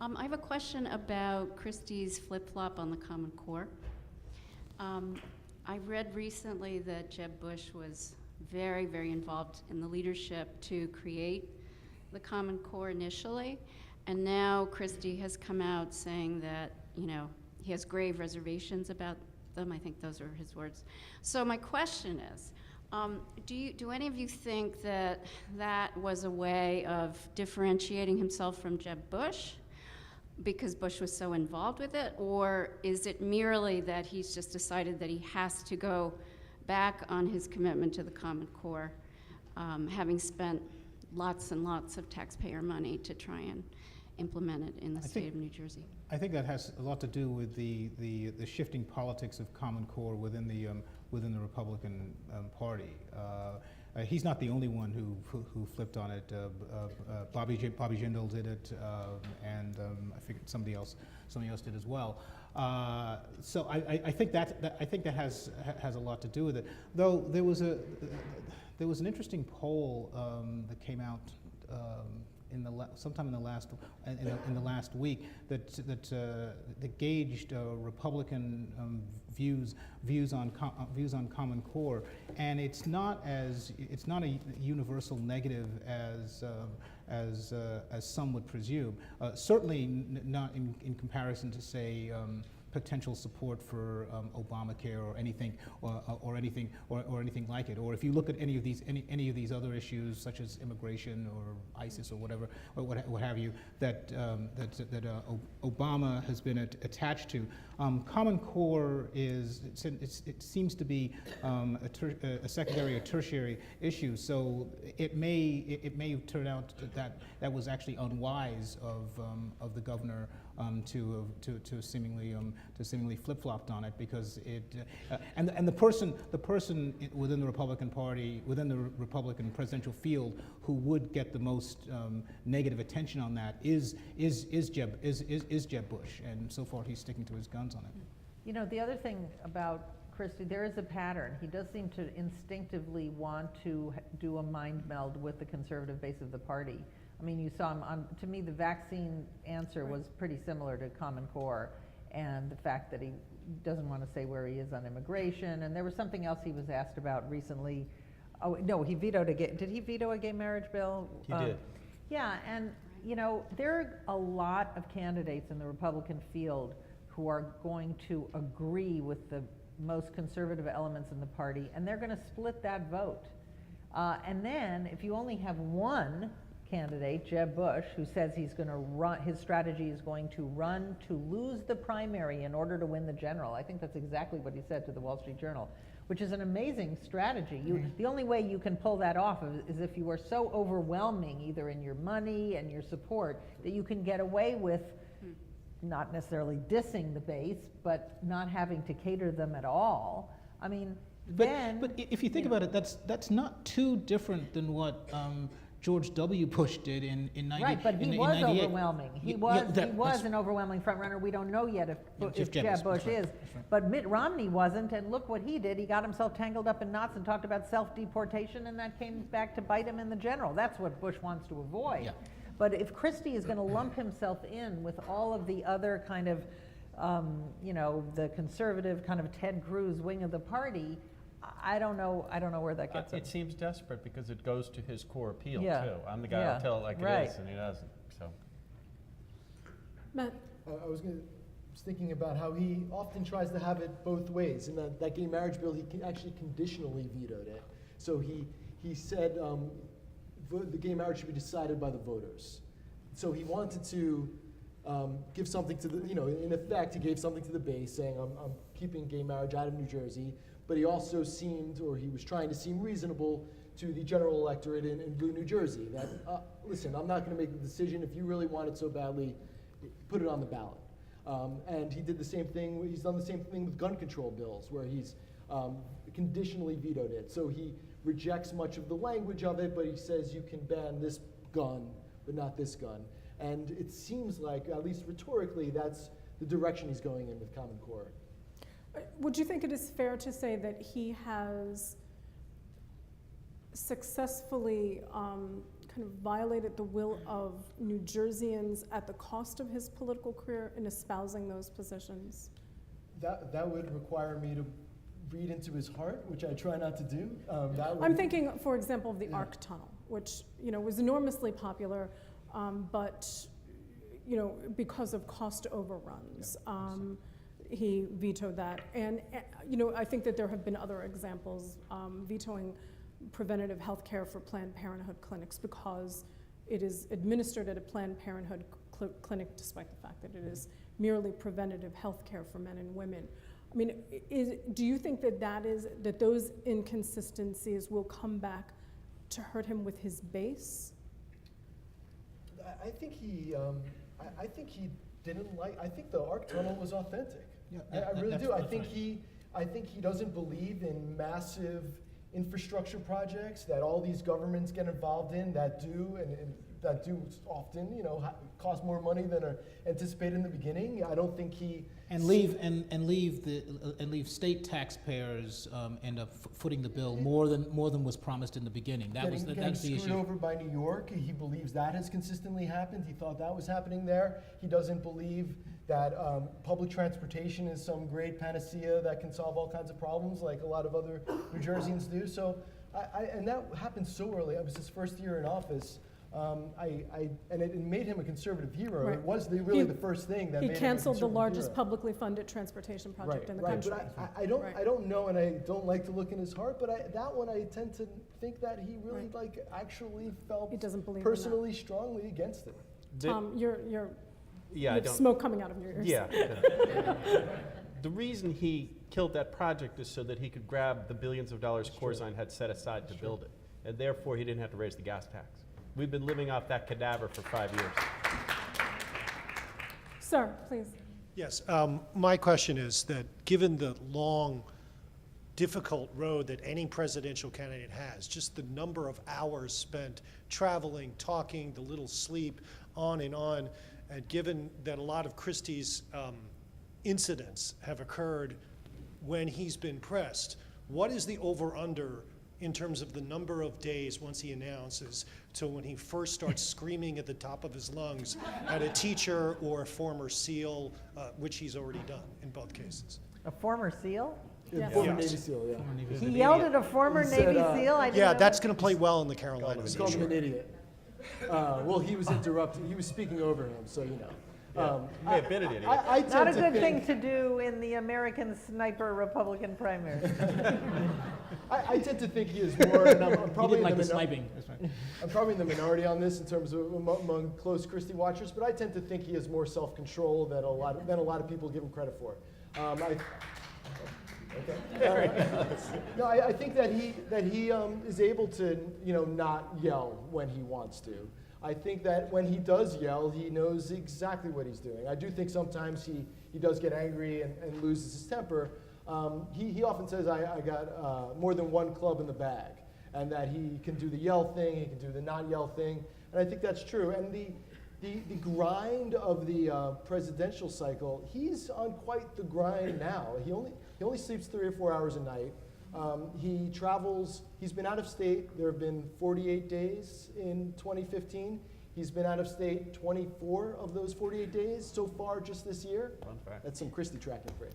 I have a question about Christie's flip-flop on the Common Core. I read recently that Jeb Bush was very, very involved in the leadership to create the Common Core initially, and now Christie has come out saying that, he has grave reservations about them. I think those are his words. So my question is, do any of you think that was a way of differentiating himself from Jeb Bush because Bush was so involved with it, or is it merely that he's just decided that he has to go back on his commitment to the Common Core, having spent lots and lots of taxpayer money to try and implement it in the state of New Jersey? I think that has a lot to do with the shifting politics of Common Core within the Republican Party. He's not the only one who flipped on it. Bobby Jindal did it, and I figured somebody else did as well. So I think that has a lot to do with it. Though there was an interesting poll that came out sometime in the last week that gauged Republican views on Common Core, and it's not a universal negative as some would presume. Certainly not in comparison to say potential support for Obamacare or anything like it. Or if you look at any of these other issues such as immigration or ISIS or whatever, or what have you, that Obama has been attached to. Common Core it seems to be a secondary or tertiary issue. So it may turn out that was actually unwise of the governor to seemingly flip-flopped on it, because it and the person within the Republican Party, within the Republican presidential field, who would get the most negative attention on that is Jeb Bush, and so far he's sticking to his guns on it. You know, the other thing about Christie, there is a pattern. He does seem to instinctively want to do a mind meld with the conservative base of the party. I mean, you saw him on, to me, the vaccine answer was pretty similar to Common Core, and the fact that he doesn't want to say where he is on immigration, and there was something else he was asked about recently. Oh, no, he vetoed did he veto a gay marriage bill? He did. Yeah, and you know, there are a lot of candidates in the Republican field who are going to agree with the most conservative elements in the party, and they're going to split that vote. And then, if you only have one candidate, Jeb Bush, who says he's going to run, his strategy is going to run to lose the primary in order to win the general. I think that's exactly what he said to the Wall Street Journal, which is an amazing strategy. The only way you can pull that off is if you are so overwhelming, either in your money and your support, that you can get away with not necessarily dissing the base, but not having to cater them at all. I mean, But if you think about it, that's not too different than what George W. Bush did in 90. Right, but he was overwhelming. He was an overwhelming front runner. We don't know yet if Jeb Bush is. Right. But Mitt Romney wasn't, and look what he did. He got himself tangled up in knots and talked about self-deportation, and that came back to bite him in the general. That's what Bush wants to avoid. Yeah. But if Christie is going to lump himself in with all of the other kind of, you know, the conservative kind of Ted Cruz wing of the party, I don't know where that gets him. It seems desperate because it goes to his core appeal, Yeah. too. I'm the guy Yeah. who'll tell it like Right. it is, and he doesn't, so. Matt? I was thinking about how he often tries to have it both ways. In that gay marriage bill, he actually conditionally vetoed it. So he said the gay marriage should be decided by the voters. So he wanted to give something to the, you know, in effect, he gave something to the base, saying, I'm keeping gay marriage out of New Jersey. But he also seemed, or he was trying to seem reasonable to the general electorate in blue New Jersey. That, listen, I'm not going to make the decision. If you really want it so badly, put it on the ballot. And he did the same thing. He's done the same thing with gun control bills, where he's conditionally vetoed it. So he rejects much of the language of it, but he says you can ban this gun, but not this gun. And it seems like, at least rhetorically, that's the direction he's going in with Common Core. Would you think it is fair to say that he has successfully kind of violated the will of New Jerseyans at the cost of his political career in espousing those positions? That would require me to read into his heart, which I try not to do. I'm thinking, for example, of the ARC tunnel, which, you know, was enormously popular, but, you know, because of cost overruns, he vetoed that. And, you know, I think that there have been other examples vetoing preventative health care for Planned Parenthood clinics because it is administered at a Planned Parenthood clinic, despite the fact that it is merely preventative health care for men and women. I mean, do you think that those inconsistencies will come back to hurt him with his base? I think he didn't like. I think the ARC tunnel was authentic. Yeah, I really do. that's I think he doesn't believe in massive infrastructure projects that all these governments get involved in that do often, you know, cost more money than are anticipated in the beginning. I don't think he and leave state taxpayers end up footing the bill more than was promised in the beginning. That's the screwed issue. over by New York. He believes that has consistently happened. He thought that was happening there. He doesn't believe that public transportation is some great panacea that can solve all kinds of problems like a lot of other New Jerseyans do. So, and that happened so early. It was his first year in office. And it made him a conservative hero. Right. It was really the first thing that made him a canceled the conservative largest hero. publicly funded transportation project in the country. But I don't know, and I don't like to look in his heart. But that one, I tend to think that he really actually felt He doesn't believe personally strongly against it. Tom, you Yeah, I have don't. smoke coming out of your ears. Yeah. The reason he killed that project is so that he could grab the billions of dollars Corzine had set aside to build it, and therefore he didn't have to raise the gas tax. We've been living off that cadaver for 5 years. Sir, please. Yes, my question is that given the long, difficult road that any presidential candidate has, just the number of hours spent traveling, talking, the little sleep, on, and given that a lot of Christie's incidents have occurred when he's been pressed, what is the over-under in terms of the number of days once he announces to when he first starts screaming at the top of his lungs at a teacher or a former SEAL, which he's already done in both cases? A former SEAL? Yes. Former Yes. Navy SEAL, yeah. He yelled at a former He said, Navy SEAL? I didn't Yeah, know that's that. going to play well in the Carolinas. He called him an idiot. Well, he was interrupting. He was speaking over him, so you know. He may have been an idiot. I Not tend a to good think, thing to do in the American sniper Republican primary. I tend to think he is more, and I'm He probably didn't like in the the sniping. That's right. I'm probably in the minority on this in terms of among close Christie watchers, but I tend to think he has more self-control than a lot of people give him credit for. No, I think that he is able to not yell when he wants to. I think that when he does yell, he knows exactly what he's doing. I do think sometimes he does get angry and loses his temper. He often says, I got more than one club in the bag, and that he can do the yell thing, he can do the not yell thing, and I think that's true. And the grind of the presidential cycle, he's on quite the grind now. He only sleeps 3 or 4 hours a night. He travels, he's been out of state. There have been 48 days in 2015. He's been out of state 24 of those 48 days so far just this year. Fun fact. That's some Christie tracking for you.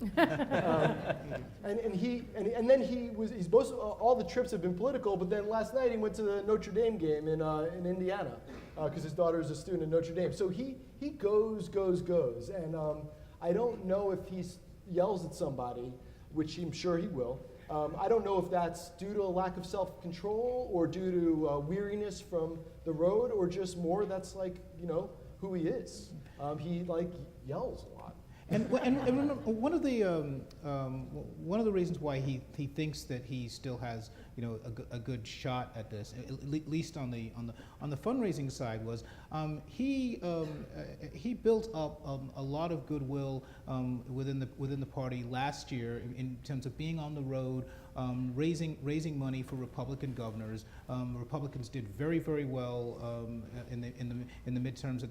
And then he's both, all the trips have been political, but then last night he went to the Notre Dame game in Indiana because his daughter is a student at Notre Dame. So he goes. And I don't know if he yells at somebody, which I'm sure he will. I don't know if that's due to a lack of self-control or due to weariness from the road or just more that's who he is. He yells a lot. And remember, one of the reasons why he thinks that he still has a good shot at this, at least on the fundraising side, was he built up a lot of goodwill within the party last year in terms of being on the road, raising money for Republican governors. Republicans did very, very well in the midterms,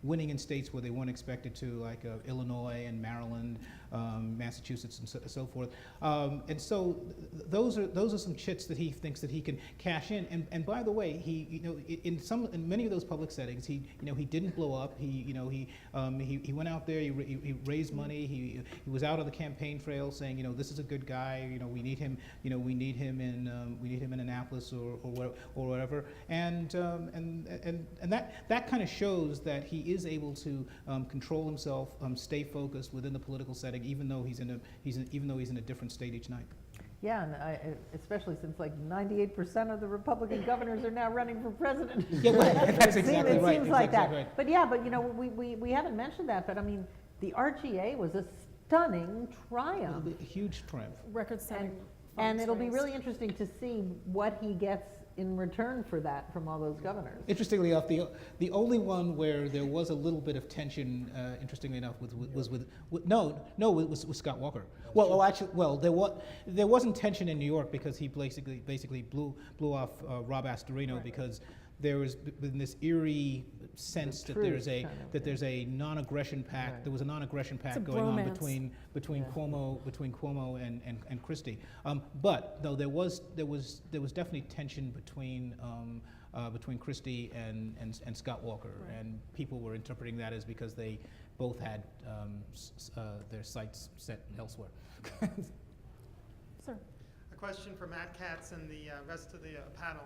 winning in states where they weren't expected to, like Illinois and Maryland, Massachusetts, and so forth. And so those are some chits that he thinks that he can cash in. And by the way, he in many of those public settings, he didn't blow up. He went out there. He raised money. He was out on the campaign trail saying, this is a good guy. We need him. We need him in Annapolis or whatever. And that kind of shows that he is able to control himself, stay focused within the political setting, even though he's in a different state each night. Yeah, and especially since 98% of the Republican governors are now running for president. Yeah, well, that's exactly right. It seems like that. Right. But yeah, we haven't mentioned that, but I mean, the RGA was a stunning triumph. A huge triumph. Record-setting. And it'll be really interesting to see what he gets in return for that from all those governors. Interestingly enough, the only one where there was a little bit of tension, interestingly enough, was with Scott Walker. There wasn't tension in New York because he basically blew off Rob Astorino because there was this eerie sense that there's a non-aggression pact. There was a non-aggression pact going on between Cuomo and Christie. But though there was definitely tension between Christie and Scott Walker, and people were interpreting that as because they both had their sights set elsewhere. Sir. A question for Matt Katz and the rest of the panel.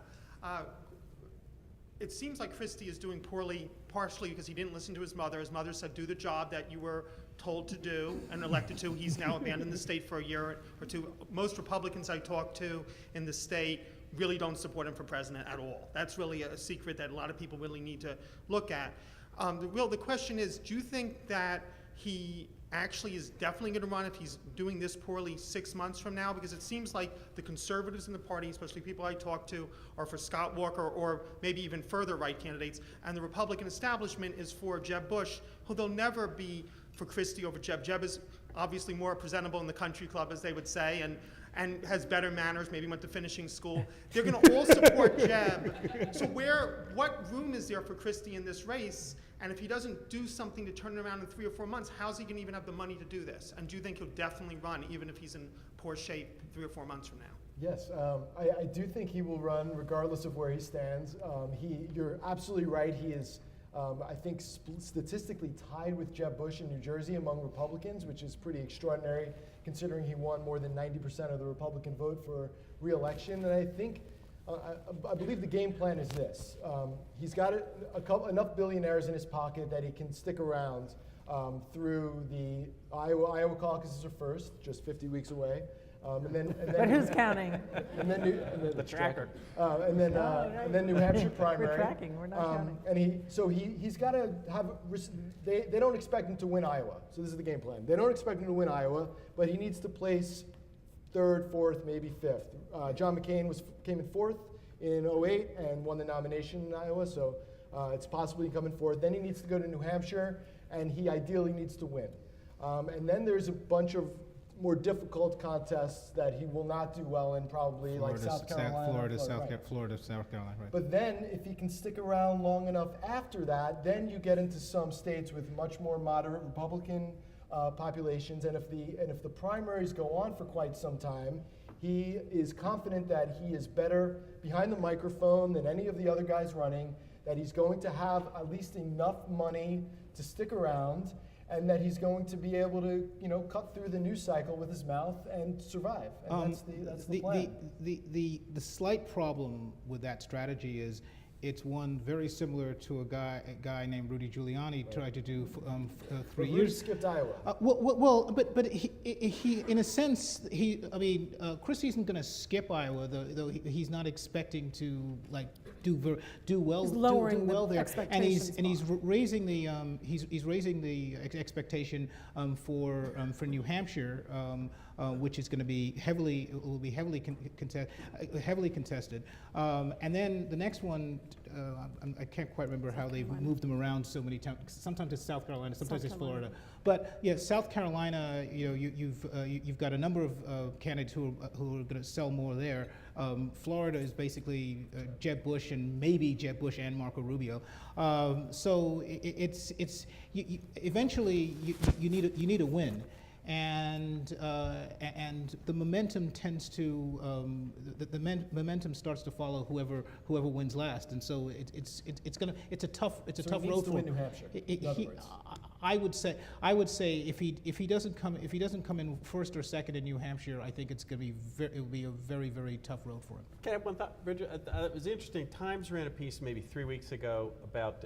It seems like Christie is doing poorly, partially because he didn't listen to his mother. His mother said, do the job that you were told to do and elected to. He's now abandoned the state for a year or two. Most Republicans I talk to in the state really don't support him for president at all. That's really a secret that a lot of people really need to look at. The question is, do you think that he actually is definitely going to run if he's doing this poorly 6 months from now? Because it seems like the conservatives in the party, especially people I talk to, are for Scott Walker or maybe even further right candidates, and the Republican establishment is for Jeb Bush, who they'll never be for Christie over Jeb. Jeb is obviously more presentable in the country club, as they would say, and has better manners, maybe went to finishing school. They're going to all support Jeb. So what room is there for Christie in this race? And if he doesn't do something to turn it around in 3 or 4 months, how's he going to even have the money to do this? And do you think he'll definitely run, even if he's in poor shape 3 or 4 months from now? Yes, I do think he will run regardless of where he stands. You're absolutely right. He is, I think, statistically tied with Jeb Bush in New Jersey among Republicans, which is pretty extraordinary considering he won more than 90% of the Republican vote for re-election. And I think, I believe the game plan is this. He's got enough billionaires in his pocket that he can stick around through the Iowa caucuses are first, just 50 weeks away. And then But who's counting? And then The tracker. and then New Hampshire primary. We're tracking, we're not counting. And he's got to have. They don't expect him to win Iowa. So this is the game plan. They don't expect him to win Iowa, but he needs to place 3rd, 4th, maybe 5th. John McCain came in 4th in 2008 and won the nomination in Iowa. So it's possible he can come in 4th. Then he needs to go to New Hampshire, and he ideally needs to win. And then there's a bunch of more difficult contests that he will not do well in, probably like South Carolina. Florida, South Carolina, right. But then if he can stick around long enough after that, then you get into some states with much more moderate Republican populations. And if the primaries go on for quite some time, he is confident that he is better behind the microphone than any of the other guys running, that he's going to have at least enough money to stick around, and that he's going to be able to, cut through the news cycle with his mouth and survive. And that's the plan. The slight problem with that strategy is it's one very similar to a guy named Rudy Giuliani tried to do 3 years. Rudy skipped Iowa. But he in a sense Christie isn't going to skip Iowa, though he's not expecting to do well. He's lowering do well the there, expectations. and he's raising the expectation for New Hampshire, which is going to be heavily contested. And then the next one, I can't quite remember how they've moved them around so many times. Sometimes it's South Carolina, sometimes it's Florida. But yeah, South Carolina, you've got a number of candidates who are going to sell more there. Florida is basically Jeb Bush and maybe Jeb Bush and Marco Rubio. So eventually you need a win. And the momentum tends to momentum starts to follow whoever wins last, and so it's a tough road for him. New Hampshire. In other words. I would say if he doesn't come in 1st or 2nd in New Hampshire, I think it will be a very, very tough road for him. Can I have one thought, Bridget? It was interesting. Times ran a piece maybe 3 weeks ago about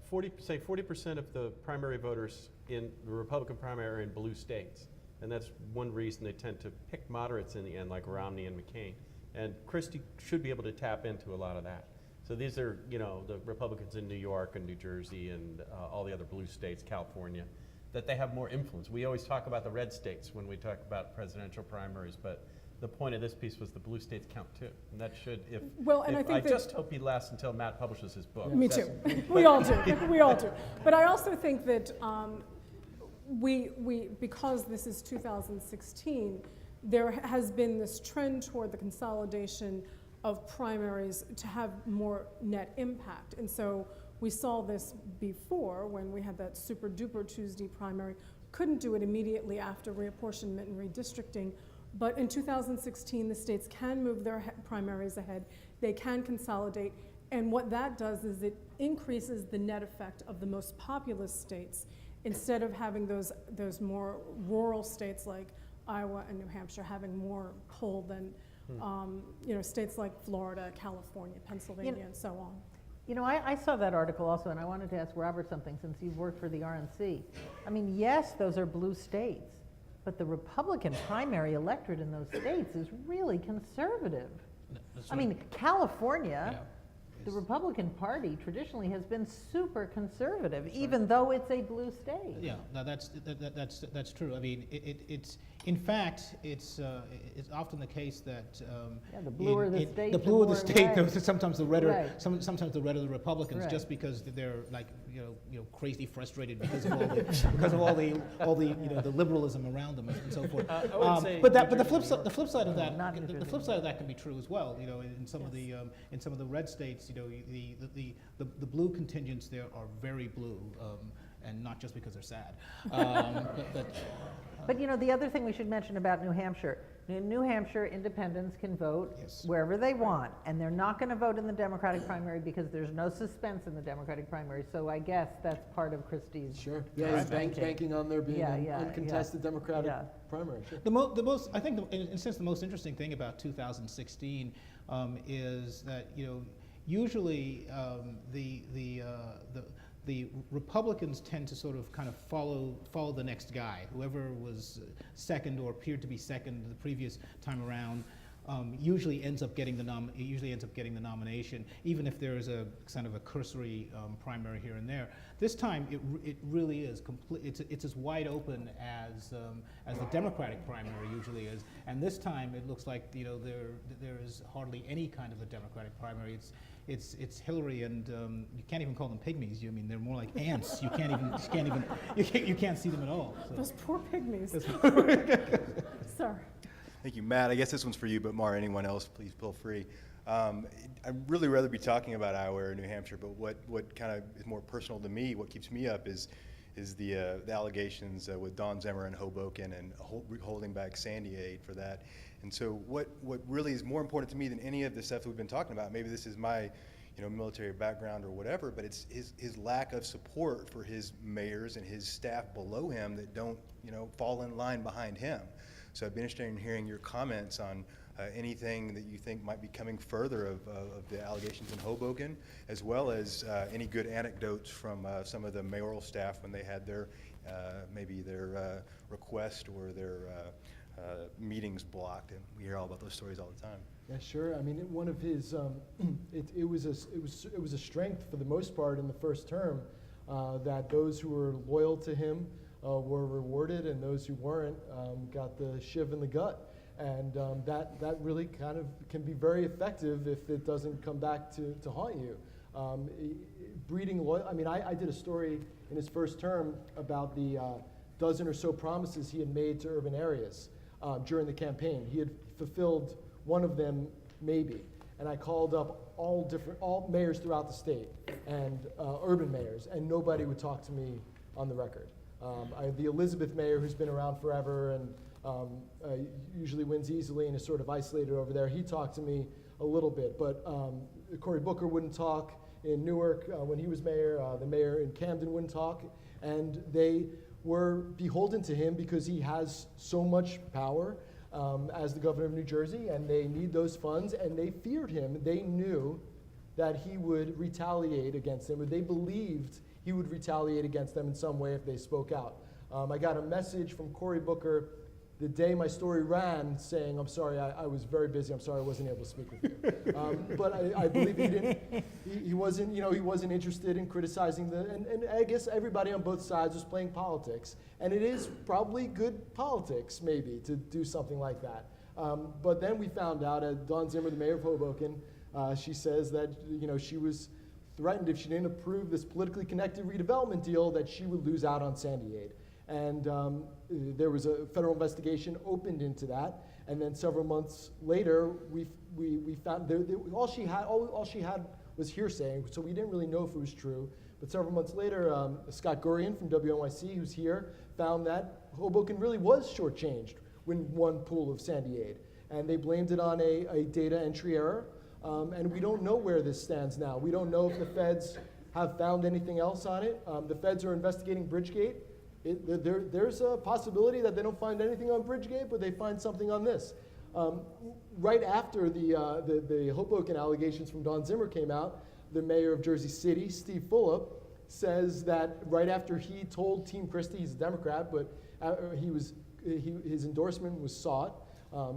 40% of the primary voters in the Republican primary are in blue states. And that's one reason they tend to pick moderates in the end, like Romney and McCain. And Christie should be able to tap into a lot of that. So these are, the Republicans in New York and New Jersey and all the other blue states, California, that they have more influence. We always talk about the red states when we talk about presidential primaries, but the point of this piece was the blue states count too. And that should, I just hope he lasts until Matt publishes his book. Me too. We all do. We all do. But I also think that because this is 2016, there has been this trend toward the consolidation of primaries to have more net impact. And so we saw this before when we had that super duper Tuesday primary. Couldn't do it immediately after reapportionment and redistricting. But in 2016, the states can move their primaries ahead. They can consolidate. And what that does is it increases the net effect of the most populous states instead of having those more rural states like Iowa and New Hampshire having more pull than states like Florida, California, Pennsylvania, and so on. I saw that article also, and I wanted to ask Robert something since you've worked for the RNC. I mean, yes, those are blue states, but the Republican primary electorate in those states is really conservative. I mean, California the Republican Party traditionally has been super conservative, even though it's a blue state. Yeah, no, that's true. I mean, it's in fact it's often the case that Yeah, the bluer the state, the bluer the more state, right. sometimes the redder, Right. sometimes the redder the Republicans, Right. just because they're like crazy frustrated because of all the the liberalism around them and so forth. I would say but New the Jersey flip side of that, not New the Jersey. flip side of that can be true as well. In some of the red states, the blue contingents there are very blue, and not just because they're sad. But the other thing we should mention about New Hampshire, in New Hampshire, independents can vote Yes. wherever they want, and they're not going to vote in the Democratic primary because there's no suspense in the Democratic primary. So I guess that's part of Christie's. Sure. Yeah, he's banking on there being Yeah, an yeah, uncontested yeah. Democratic Yeah. primary. Sure. The most, I think, in a sense, the most interesting thing about 2016 is that usually the Republicans tend to sort of kind of follow the next guy, whoever was second or appeared to be second the previous time around. Usually ends up getting the nomination, even if there is a kind of a cursory primary here and there. This time, it really is complete. It's as wide open as the Democratic primary usually is, and this time it looks like there is hardly any kind of a Democratic primary. It's Hillary, and you can't even call them pygmies. I mean, they're more like ants. You can't see them at all. So. Those poor pygmies. Sir. Thank you, Matt. I guess this one's for you, but Mara, anyone else, please feel free. I'd really rather be talking about Iowa or New Hampshire, but what kind of is more personal to me, what keeps me up is the allegations with Don Zimmer and Hoboken and holding back Sandy Aid for that. And so what really is more important to me than any of the stuff that we've been talking about, maybe this is my military background or whatever, but it's his lack of support for his mayors and his staff below him that don't fall in line behind him. So I'd be interested in hearing your comments on anything that you think might be coming further of the allegations in Hoboken, as well as any good anecdotes from some of the mayoral staff when they had their maybe their request or their meetings blocked. And we hear all about those stories all the time. Yeah, sure. I mean, one of his, it was a strength for the most part in the first term that those who were loyal to him were rewarded, and those who weren't got the shiv in the gut. And that really kind of can be very effective if it doesn't come back to haunt you. Breeding loyal. I mean, I did a story in his first term about the dozen or so promises he had made to urban areas during the campaign. He had fulfilled one of them, maybe. And I called up all mayors throughout the state and urban mayors, and nobody would talk to me on the record. I have the Elizabeth mayor, who's been around forever and usually wins easily and is sort of isolated over there. He talked to me a little bit, but Cory Booker wouldn't talk in Newark when he was mayor. The mayor in Camden wouldn't talk, and they were beholden to him because he has so much power as the governor of New Jersey, and they need those funds, and they feared him. They knew that he would retaliate against them, or they believed he would retaliate against them in some way if they spoke out. I got a message from Cory Booker the day my story ran saying, "I'm sorry, I was very busy. I'm sorry I wasn't able to speak with you." But I believe he didn't. He wasn't. He wasn't interested in criticizing and I guess everybody on both sides was playing politics. And it is probably good politics, maybe, to do something like that. But then we found out, Dawn Zimmer, the mayor of Hoboken, she says that she was threatened if she didn't approve this politically connected redevelopment deal that she would lose out on Sandy Aid. And there was a federal investigation opened into that, and then several months later, we found all she had was hearsay, so we didn't really know if it was true. But several months later, Scott Gurian from WNYC, who's here, found that Hoboken really was shortchanged when one pool of Sandy Aid, and they blamed it on a data entry error. And we don't know where this stands now. We don't know if the feds have found anything else on it. The feds are investigating Bridgegate. There's a possibility that they don't find anything on Bridgegate, but they find something on this. Right after the Hoboken allegations from Don Zimmer came out, the mayor of Jersey City, Steve Fulop, says that right after he told Team Christie, he's a Democrat, but his endorsement was sought.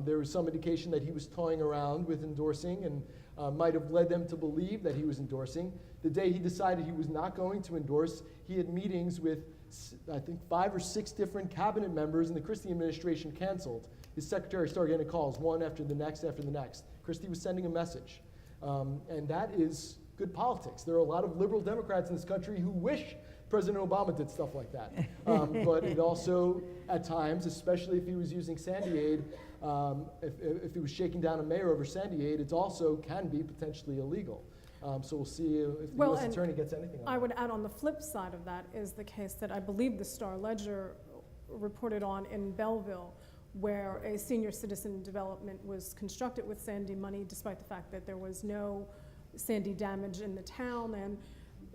There was some indication that he was toying around with endorsing, and might have led them to believe that he was endorsing. The day he decided he was not going to endorse, he had meetings with, I think, 5 or 6 different cabinet members, and the Christie administration canceled. His secretary started getting calls, one after the next after the next. Christie was sending a message. And that is good politics. There are a lot of liberal Democrats in this country who wish President Obama did stuff like that. But it also, at times, especially if he was using Sandy Aid, if he was shaking down a mayor over Sandy Aid, it also can be potentially illegal. So we'll see if the U.S. Attorney gets anything on I that. would add on the flip side of that is the case that I believe the Star-Ledger reported on in Belleville, where a senior citizen development was constructed with Sandy money, despite the fact that there was no Sandy damage in the town, and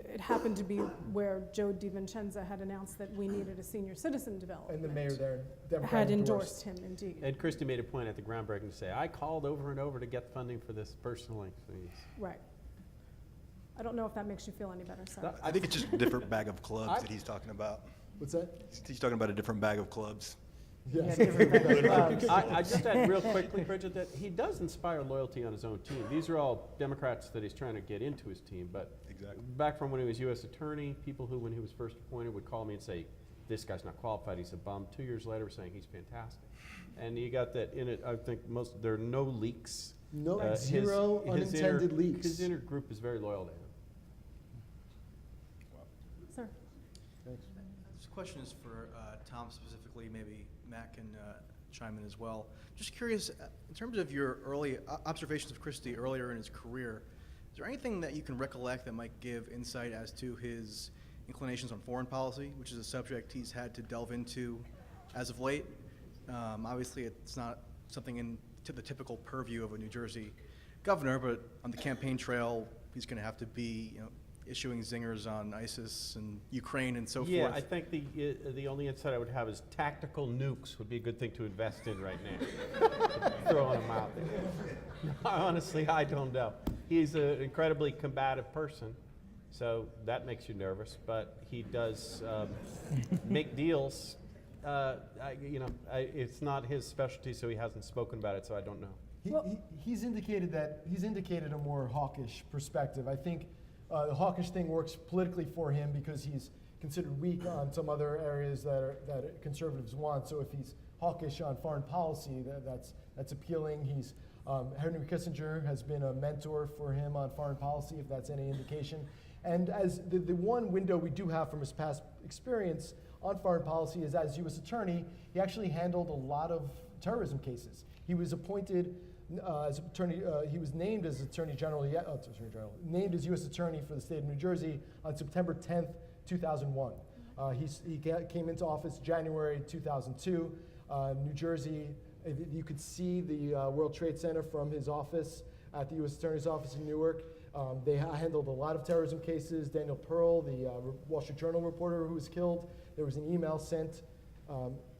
it happened to be where Joe DiVincenzo had announced that we needed a senior citizen development. And the mayor there, Democrat, had endorsed him, indeed. Ed Christie made a point at the groundbreaking to say, I called over and over to get funding for this personally. Right. I don't know if that makes you feel any better, sir. I think it's just a different bag of clubs that he's talking about. What's that? He's talking about a different bag of clubs. Yes. I just add real quickly, Bridget, that he does inspire loyalty on his own team. These are all Democrats that he's trying to get into his team, but back from when he was U.S. Attorney, people who, when he was first appointed, would call me and say, this guy's not qualified, he's a bum. 2 years later, saying he's fantastic. And you got that in it, I think there are no leaks. No, zero unintended leaks. His inner group is very loyal to him. Sir. Thanks. This question is for Tom specifically, maybe Matt can chime in as well. Just curious, in terms of your early observations of Christie earlier in his career, is there anything that you can recollect that might give insight as to his inclinations on foreign policy, which is a subject he's had to delve into as of late? Obviously, it's not something to the typical purview of a New Jersey governor, but on the campaign trail, he's going to have to be, issuing zingers on ISIS and Ukraine and so forth. Yeah, I think the only insight I would have is tactical nukes would be a good thing to invest in right now. Throwing them out there. Honestly, I don't know. He's an incredibly combative person, so that makes you nervous. But he does make deals. It's not his specialty, so he hasn't spoken about it. So I don't know. He's indicated a more hawkish perspective. I think the hawkish thing works politically for him because he's considered weak on some other areas that conservatives want. So if he's hawkish on foreign policy, that's appealing. Henry Kissinger has been a mentor for him on foreign policy, if that's any indication. And as the one window we do have from his past experience on foreign policy is as U.S. Attorney, he actually handled a lot of terrorism cases. He was appointed as attorney. He was named as Attorney General, named as U.S. Attorney for the state of New Jersey on September 10th, 2001. He came into office January 2002. New Jersey, you could see the World Trade Center from his office at the U.S. Attorney's office in Newark. They handled a lot of terrorism cases. Daniel Pearl, the Wall Street Journal reporter who was killed, there was an email sent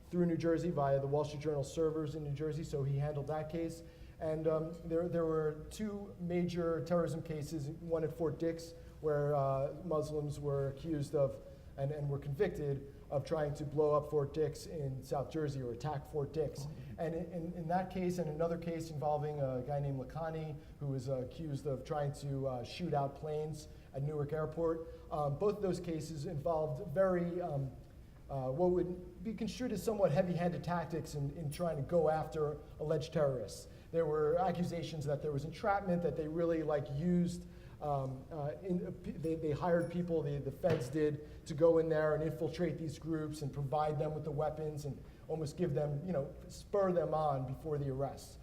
through New Jersey via the Wall Street Journal servers in New Jersey, so he handled that case. And there were 2 major terrorism cases, one at Fort Dix, where Muslims were accused of and were convicted of trying to blow up Fort Dix in South Jersey or attack Fort Dix. And in that case and another case involving a guy named Lakhani who was accused of trying to shoot out planes at Newark Airport, both of those cases involved very, what would be construed as somewhat heavy-handed tactics in trying to go after alleged terrorists. There were accusations that there was entrapment, that they really used, they hired people, the feds did, to go in there and infiltrate these groups and provide them with the weapons and almost give them, spur them on before the arrests,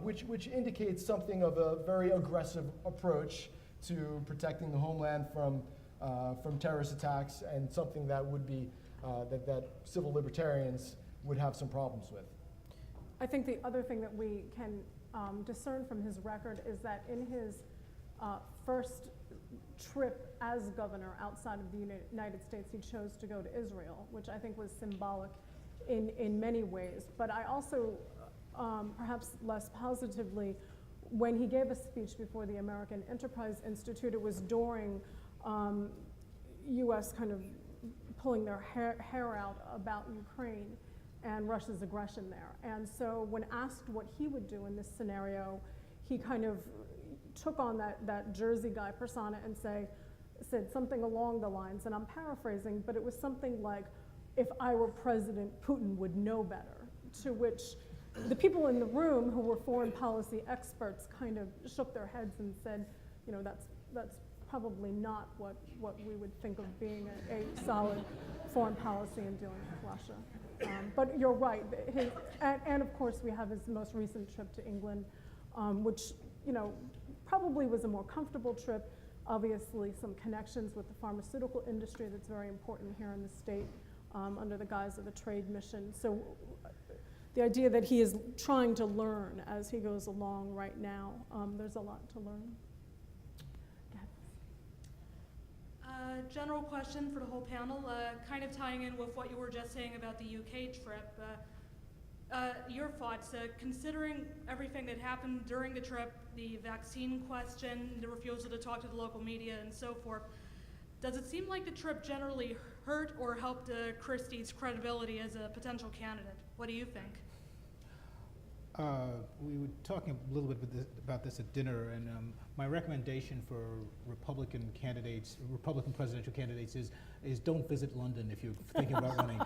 which indicates something of a very aggressive approach to protecting the homeland from terrorist attacks, and something that would be, that civil libertarians would have some problems with. I think the other thing that we can discern from his record is that in his first trip as governor outside of the United States, he chose to go to Israel, which I think was symbolic in many ways. But I also, perhaps less positively, when he gave a speech before the American Enterprise Institute, it was during U.S. kind of pulling their hair out about Ukraine and Russia's aggression there. And so when asked what he would do in this scenario, he kind of took on that Jersey guy persona and said something along the lines, and I'm paraphrasing, but it was something like, if I were president, Putin would know better, to which the people in the room who were foreign policy experts kind of shook their heads and said, you know, that's probably not what we would think of being a solid foreign policy in dealing with Russia. But you're right, and of course we have his most recent trip to England, which, you know, probably was a more comfortable trip. Obviously some connections with the pharmaceutical industry that's very important here in the state, under the guise of a trade mission. So the idea that he is trying to learn as he goes along right now, there's a lot to learn. General question for the whole panel, kind of tying in with what you were just saying about the UK trip. Your thoughts, considering everything that happened during the trip, the vaccine question, the refusal to talk to the local media and so forth, does it seem like the trip generally hurt or helped Christie's credibility as a potential candidate? What do you think? We were talking a little bit about this at dinner, and my recommendation for Republican presidential candidates is don't visit London if you're thinking about running.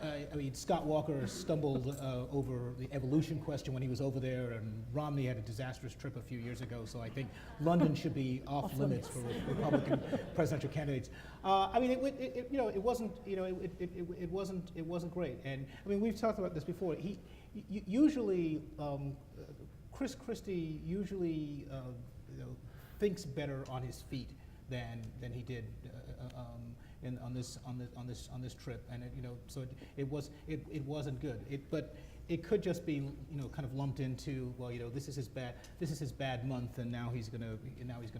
I mean, Scott Walker stumbled over the evolution question when he was over there, and Romney had a disastrous trip a few years ago. So I think London should be off limits for Republican presidential candidates. I mean, it wasn't great. And I mean, we've talked about this before. Usually, Chris Christie usually thinks better on his feet than he did on this trip, and so it wasn't good. But it could just be kind of lumped into, well, this is his bad month, and now he's gonna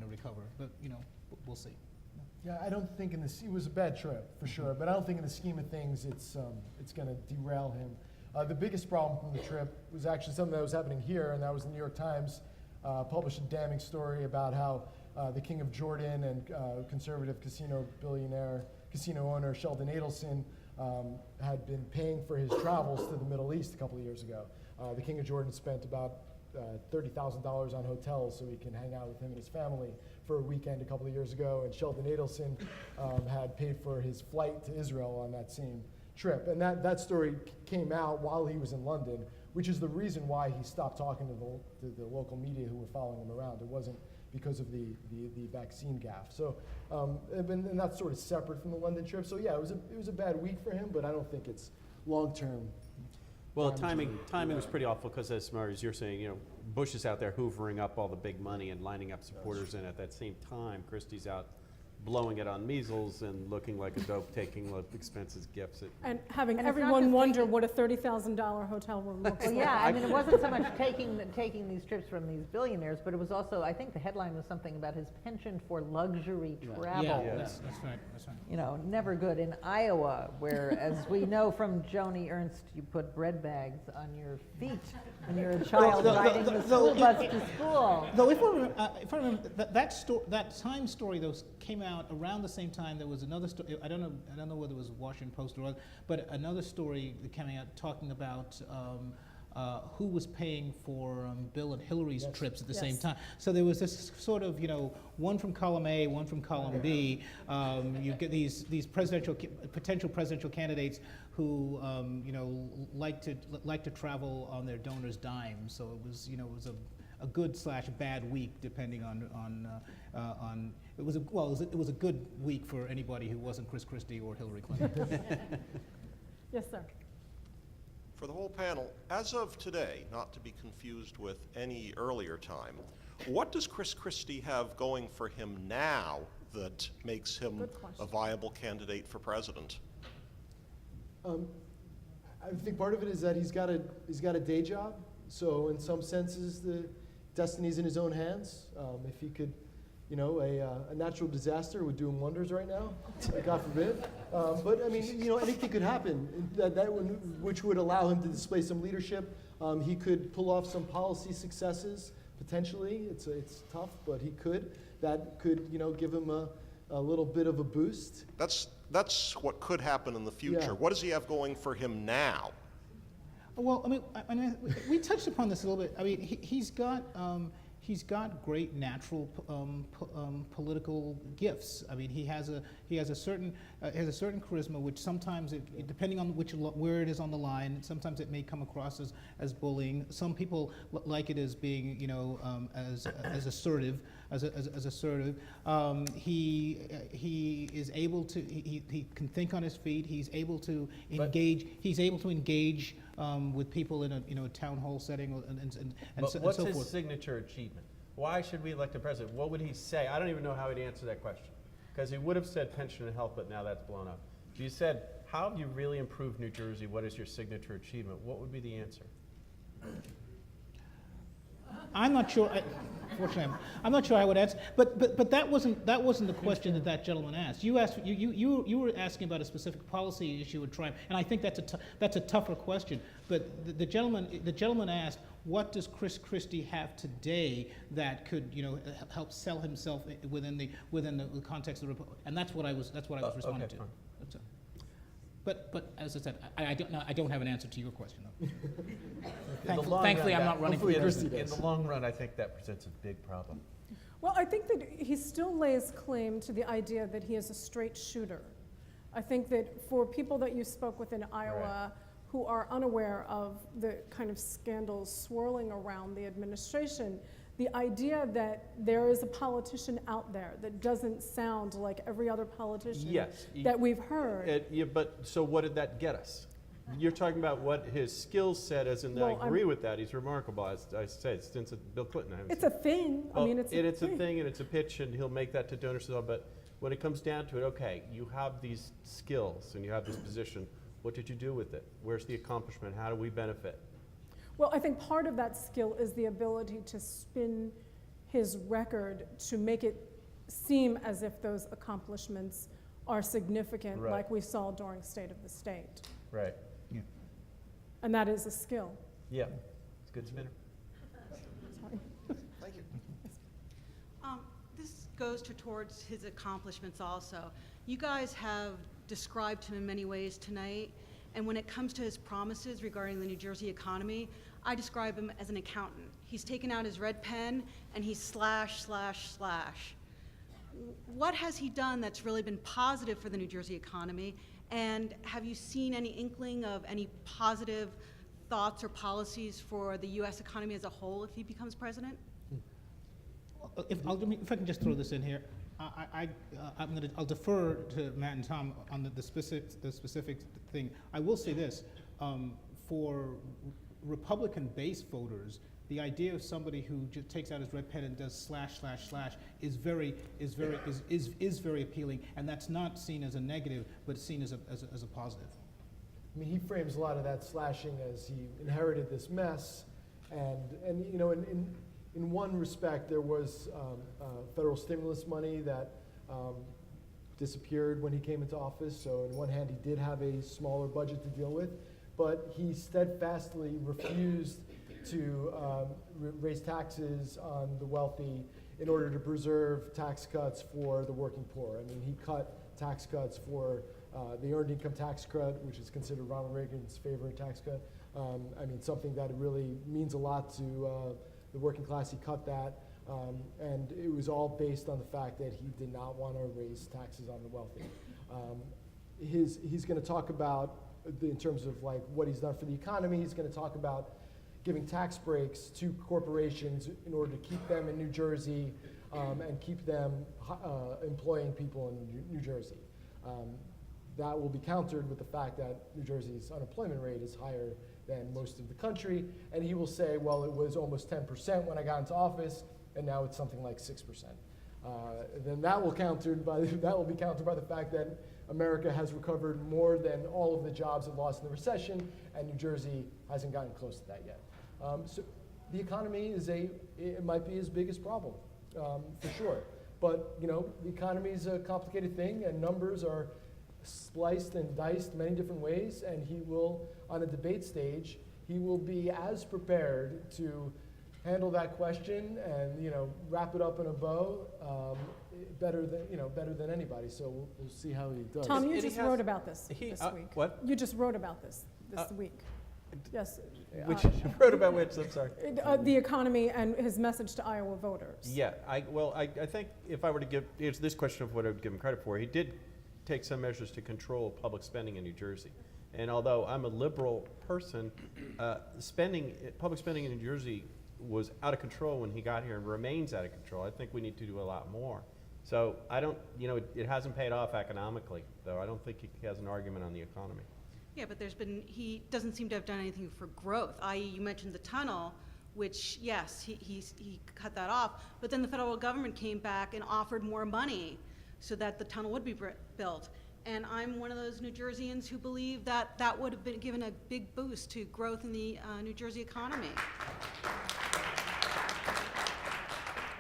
recover. But we'll see. Yeah, I don't think it was a bad trip for sure, but I don't think in the scheme of things it's going to derail him. The biggest problem from the trip was actually something that was happening here, and that was the New York Times published a damning story about how the King of Jordan and conservative casino owner Sheldon Adelson had been paying for his travels to the Middle East a couple of years ago. The King of Jordan spent about $30,000 on hotels so he can hang out with him and his family for a weekend a couple of years ago, and Sheldon Adelson had paid for his flight to Israel on that same trip. And that story came out while he was in London, which is the reason why he stopped talking to the local media who were following him around. It wasn't because of the vaccine gaffe. So, and that's sort of separate from the London trip. So yeah, it was a bad week for him, but I don't think it's long-term. Well, timing was pretty awful because, as you're saying, Bush is out there hoovering up all the big money and lining up supporters, and at that same time, Christie's out blowing it on measles and looking like a dope, taking expensive gifts. And having everyone wonder what a $30,000 hotel room looks like. Yeah, I mean, it wasn't so much taking these trips from these billionaires, but it was also, I think the headline was something about his penchant for luxury travel. Yeah, that's right. That's right. Never good in Iowa, where, as we know from Joni Ernst, you put bread bags on your feet when you're a child riding the school bus to school. Though, if I remember, that Time story, those came out around the same time. There was another story. I don't know whether it was Washington Post or other, but another story that came out talking about who was paying for Bill and Hillary's trips at the same time. So there was this sort of, one from column A, one from column B. You get these potential presidential candidates who like to travel on their donor's dime. So it was a good / bad week, depending on it was a good week for anybody who wasn't Chris Christie or Hillary Clinton. Yes, sir. For the whole panel, as of today, not to be confused with any earlier time, what does Chris Christie have going for him now that makes him a viable candidate for president? I think part of it is that he's got a day job. So in some senses, the destiny's in his own hands. If he could, a natural disaster would do him wonders right now, God forbid. But I mean, anything could happen which would allow him to display some leadership. He could pull off some policy successes, potentially. It's tough, but he could. That could, give him a little bit of a boost. That's what could happen in the future. Yeah. What does he have going for him now? Well, I mean, we touched upon this a little bit. I mean, he's got he's got great natural political gifts. I mean, he has a certain charisma, which sometimes, depending on where it is on the line, sometimes it may come across as bullying. Some people like it as being, as assertive, as assertive. He is able to. He can think on his feet. He's able to engage. He's able to engage with people in a town hall setting and But so what's forth. his signature achievement? Why should we elect a president? What would he say? I don't even know how he'd answer that question. Because he would have said pension and health, but now that's blown up. If you said, how have you really improved New Jersey? What is your signature achievement? What would be the answer? I'm not sure. Fortunately, I'm not sure I would answer. But that wasn't the question that gentleman asked. You asked you were asking about a specific policy issue at Triumph, and I think that's a tougher question. But the gentleman asked, what does Chris Christie have today that could help sell himself within the context of the Republic? And that's what I was responding to. Fine. That's it. But as I said, I don't have an answer to your question though. Thankfully, I'm not running for president. In the long run, I think that presents a big problem. Well, I think that he still lays claim to the idea that he is a straight shooter. I think that for people that you spoke with in Iowa who are unaware of the kind of scandals swirling around the administration, the idea that there is a politician out there that doesn't sound like every other politician that we've heard. But so what did that get us? You're talking about what his skills set, as in, I agree with that. He's remarkable, as I said, since Bill Clinton. It's a thing. Well, I mean, it's a thing, and it's a pitch, and he'll make that to donors. But when it comes down to it, okay, you have these skills and you have this position. What did you do with it? Where's the accomplishment? How do we benefit? Well, I think part of that skill is the ability to spin his record to make it seem as if those accomplishments are significant, like we saw during State of the State. Right. Yeah. And that is a skill. Yeah. It's a good spinner. Sorry. Thank you. This goes towards his accomplishments also. You guys have described him in many ways tonight, and when it comes to his promises regarding the New Jersey economy, I describe him as an accountant. He's taken out his red pen and he's slash, slash, slash. What has he done that's really been positive for the New Jersey economy? And have you seen any inkling of any positive thoughts or policies for the U.S. economy as a whole if he becomes president? If I can just throw this in here, I'll defer to Matt and Tom on the specific thing. I will say this: for Republican-based voters, the idea of somebody who just takes out his red pen and does slash slash slash is very appealing, and that's not seen as a negative, but seen as a positive. I mean, he frames a lot of that slashing as he inherited this mess, and in one respect, there was federal stimulus money that disappeared when he came into office. So on one hand, he did have a smaller budget to deal with, but he steadfastly refused to raise taxes on the wealthy in order to preserve tax cuts for the working poor. I mean, he cut tax cuts for the earned income tax credit, which is considered Ronald Reagan's favorite tax cut. I mean, something that really means a lot to the working class. He cut that, and it was all based on the fact that he did not want to raise taxes on the wealthy. He's going to talk about, in terms of like what he's done for the economy, he's going to talk about giving tax breaks to corporations in order to keep them in New Jersey and keep them employing people in New Jersey. That will be countered with the fact that New Jersey's unemployment rate is higher than most of the country, and he will say, well, it was almost 10% when I got into office, and now it's something like 6%. Then that will be countered by the fact that America has recovered more than all of the jobs it lost in the recession, and New Jersey hasn't gotten close to that yet. So the economy it might be his biggest problem, for sure. But the economy is a complicated thing, and numbers are spliced and diced many different ways, and he will, on a debate stage, he will be as prepared to handle that question and wrap it up in a bow better than anybody. So we'll see how he does. Tom, you just wrote about this week. What? You just wrote about this week. Yes. Which wrote about which? I'm sorry. The economy and his message to Iowa voters. Yeah, I think if I were to answer this question of what I would give him credit for, he did take some measures to control public spending in New Jersey. And although I'm a liberal person, public spending in New Jersey was out of control when he got here and remains out of control. I think we need to do a lot more. So I don't, it hasn't paid off economically, though. I don't think he has an argument on the economy. Yeah, but he doesn't seem to have done anything for growth, i.e. you mentioned the tunnel, which, yes, he cut that off, but then the federal government came back and offered more money so that the tunnel would be built. And I'm one of those New Jerseyans who believe that that would have been given a big boost to growth in the New Jersey economy.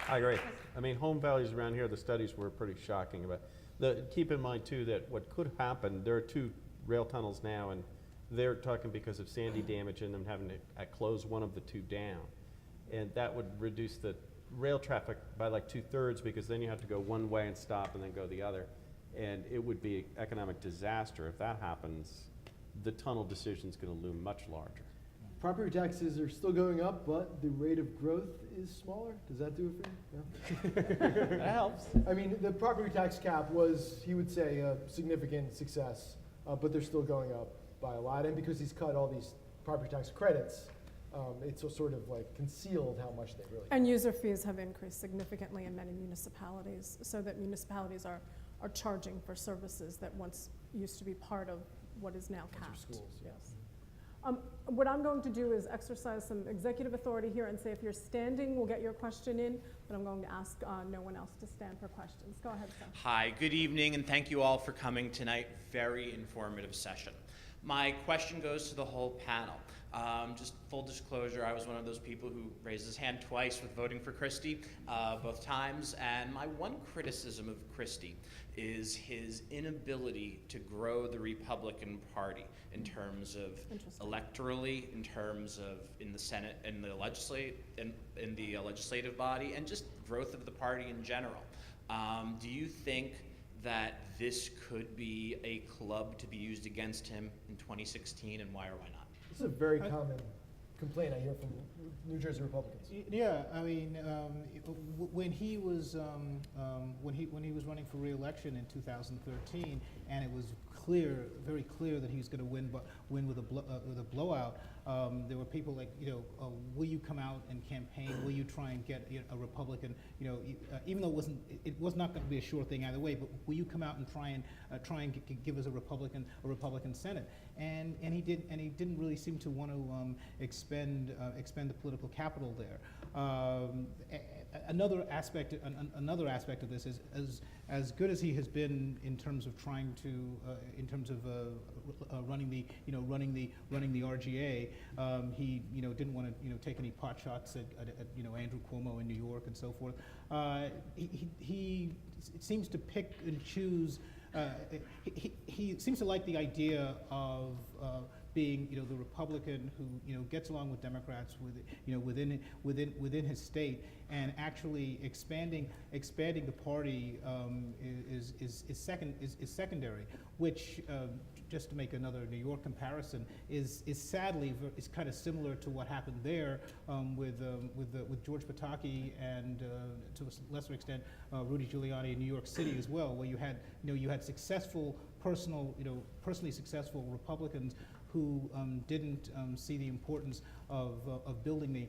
I agree. I mean, home values around here, the studies were pretty shocking. Keep in mind, too, that what could happen, there are 2 rail tunnels now, and they're talking because of Sandy damage and them having to close one of the 2 down. And that would reduce the rail traffic by like 2/3, because then you have to go one way and stop and then go the other. And it would be an economic disaster if that happens. The tunnel decision is going to loom much larger. Property taxes are still going up, but the rate of growth is smaller. Does that do it for you? No? That helps. I mean, the property tax cap was, he would say, a significant success, but they're still going up by a lot. And because he's cut all these property tax credits, it's sort of like concealed how much they really. And user fees have increased significantly in many municipalities, so that municipalities are charging for services that once used to be part of what is now capped. Schools, yes. What I'm going to do is exercise some executive authority here and say if you're standing, we'll get your question in, but I'm going to ask no one else to stand for questions. Go ahead, sir. Hi, good evening, and thank you all for coming tonight. Very informative session. My question goes to the whole panel. Just full disclosure, I was one of those people who raised his hand twice with voting for Christie, both times, and my one criticism of Christie is his inability to grow the Republican Party in terms of electorally, in terms of in the Senate and the legislative body, and just growth of the party in general. Do you think that this could be a club to be used against him in 2016, and why or why not? This is a very common complaint I hear from New Jersey Republicans. Yeah, I mean, when he was running for re-election in 2013, and it was very clear that he was going to win with a blowout. There were people like, will you come out and campaign? Will you try and get a Republican? Even though it was not going to be a sure thing either way, but will you come out and try and give us a Republican Senate? And he didn't really seem to want to expend the political capital there. Another aspect of this is as good as he has been in terms of trying to running the RGA. He didn't want to take any pot shots at Andrew Cuomo in New York and so forth. He seems to pick and choose. He seems to like the idea of being the Republican who gets along with Democrats within his state, and actually expanding the party is secondary, which just to make another New York comparison is sadly kind of similar to what happened there with George Pataki and to a lesser extent Rudy Giuliani in New York City as well, where you had successful personally successful Republicans who didn't see the importance of building the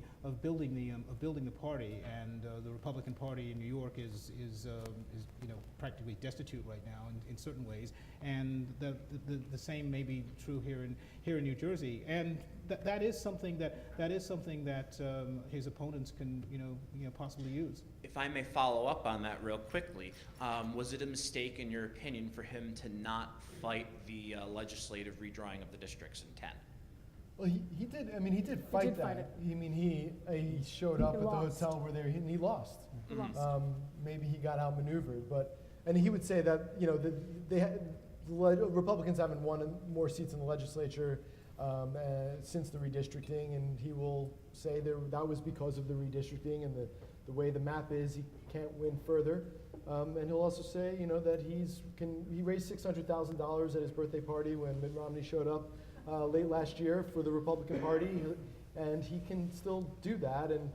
party, and the Republican Party in New York is practically destitute right now in certain ways, and the same may be true here in New Jersey, and that is something that his opponents can possibly use. If I may follow up on that real quickly, was it a mistake, in your opinion, for him to not fight the legislative redrawing of the districts in 10? Well, he did. I mean, he did fight that. I mean, he showed up at the hotel where he lost. He lost. Maybe he got outmaneuvered, and he would say that Republicans haven't won more seats in the legislature since the redistricting, and he will say that was because of the redistricting and the way the map is. He can't win further, and he'll also say that he raised $600,000 at his birthday party when Mitt Romney showed up. late last year for the Republican Party, and he can still do that. And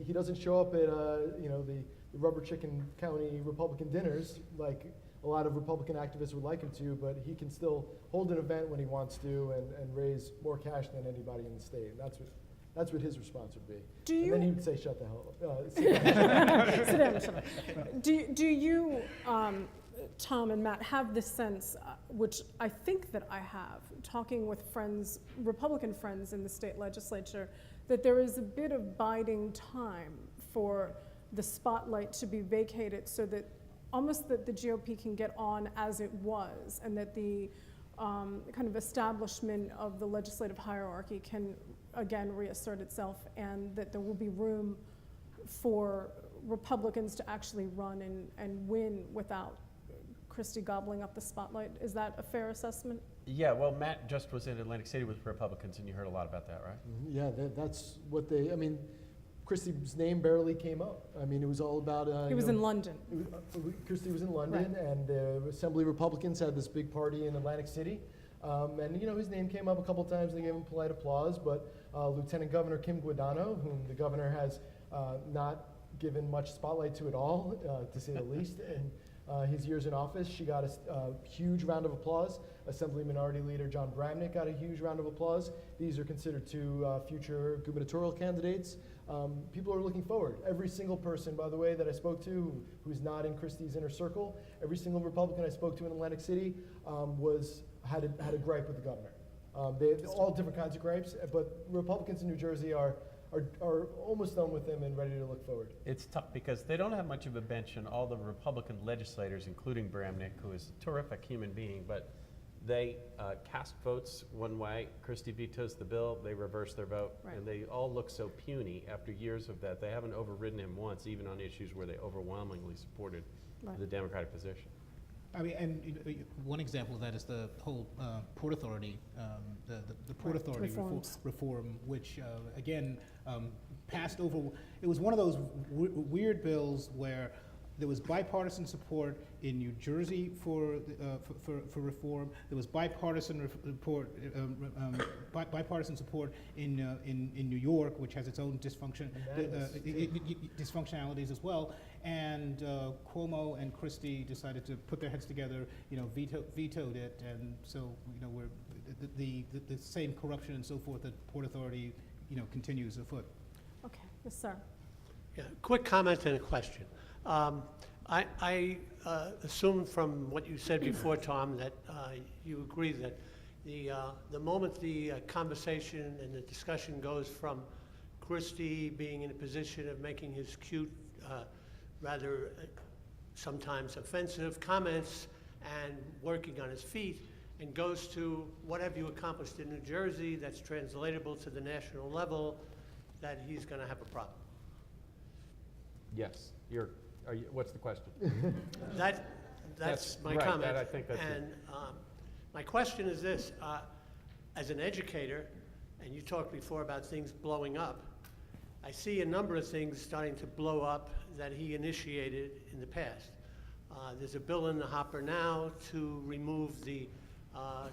he doesn't show up at the Rubber Chicken County Republican dinners like a lot of Republican activists would like him to, but he can still hold an event when he wants to and raise more cash than anybody in the state. And that's what his response would be. And then he would say, "Shut the hell up." Sit down. Sit down, shut up. Do you, Tom and Matt, have this sense, which I think that I have, talking with friends, Republican friends in the state legislature, that there is a bit of biding time for the spotlight to be vacated so that almost that the GOP can get on as it was, and that the kind of establishment of the legislative hierarchy can again reassert itself, and that there will be room for Republicans to actually run and win without Christie gobbling up the spotlight. Is that a fair assessment? Yeah, well, Matt just was in Atlantic City with Republicans, and you heard a lot about that, right? Yeah, that's what they, Christie's name barely came up. It was all about... he was in London. Christie was in London, right. And the Assembly Republicans had this big party in Atlantic City. And his name came up a couple times. They gave him polite applause, but Lieutenant Governor Kim Guadagno, whom the governor has not given much spotlight to at all, to say the least, in his years in office, she got a huge round of applause. Assembly Minority Leader John Bramnick got a huge round of applause. These are considered two future gubernatorial candidates. People are looking forward. Every single person, by the way, that I spoke to who's not in Christie's inner circle, every single Republican I spoke to in Atlantic City had a gripe with the governor. They all different kinds of gripes, but Republicans in New Jersey are almost done with him and ready to look forward. It's tough because they don't have much of a bench, and all the Republican legislators, including Bramnick, who is a terrific human being, but they cast votes one way. Christie vetoes the bill, they reverse their vote, right. And they all look so puny after years of that. They haven't overridden him once, even on issues where they overwhelmingly supported the Democratic position. And one example of that is the whole Port Authority, the Port Authority reform, which again passed over. It was one of those weird bills where there was bipartisan support in New Jersey for reform. There was bipartisan support in New York, which has its own dysfunctionalities as well. And Cuomo and Christie decided to put their heads together, vetoed it, and so we're the same corruption and so forth at Port Authority, continues afoot. Okay, yes, sir. Yeah, quick comment and a question. I assume from what you said before, Tom, that you agree that the moment the conversation and the discussion goes from Christie being in a position of making his cute, rather sometimes offensive comments and working on his feet, and goes to what have you accomplished in New Jersey that's translatable to the national level, that he's going to have a problem. Yes. What's the question? That's my right, comment. I think that's and my question is this: as an educator, and you talked before about things blowing up, I see a number of things starting to blow up that he initiated in the past. There's a bill in the hopper now to remove the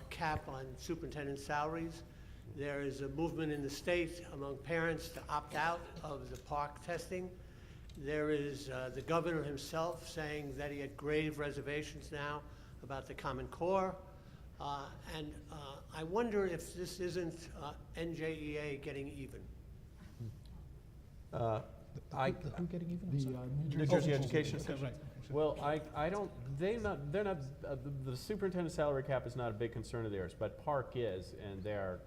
cap on superintendent salaries. There is a movement in the state among parents to opt out of the park testing. There is the governor himself saying that he had grave reservations now about the Common Core. And I wonder if this isn't NJEA getting even. Who getting even? New Jersey Education. Right. Well, they're not, the superintendent's salary cap is not a big concern of theirs, but Park is, and they're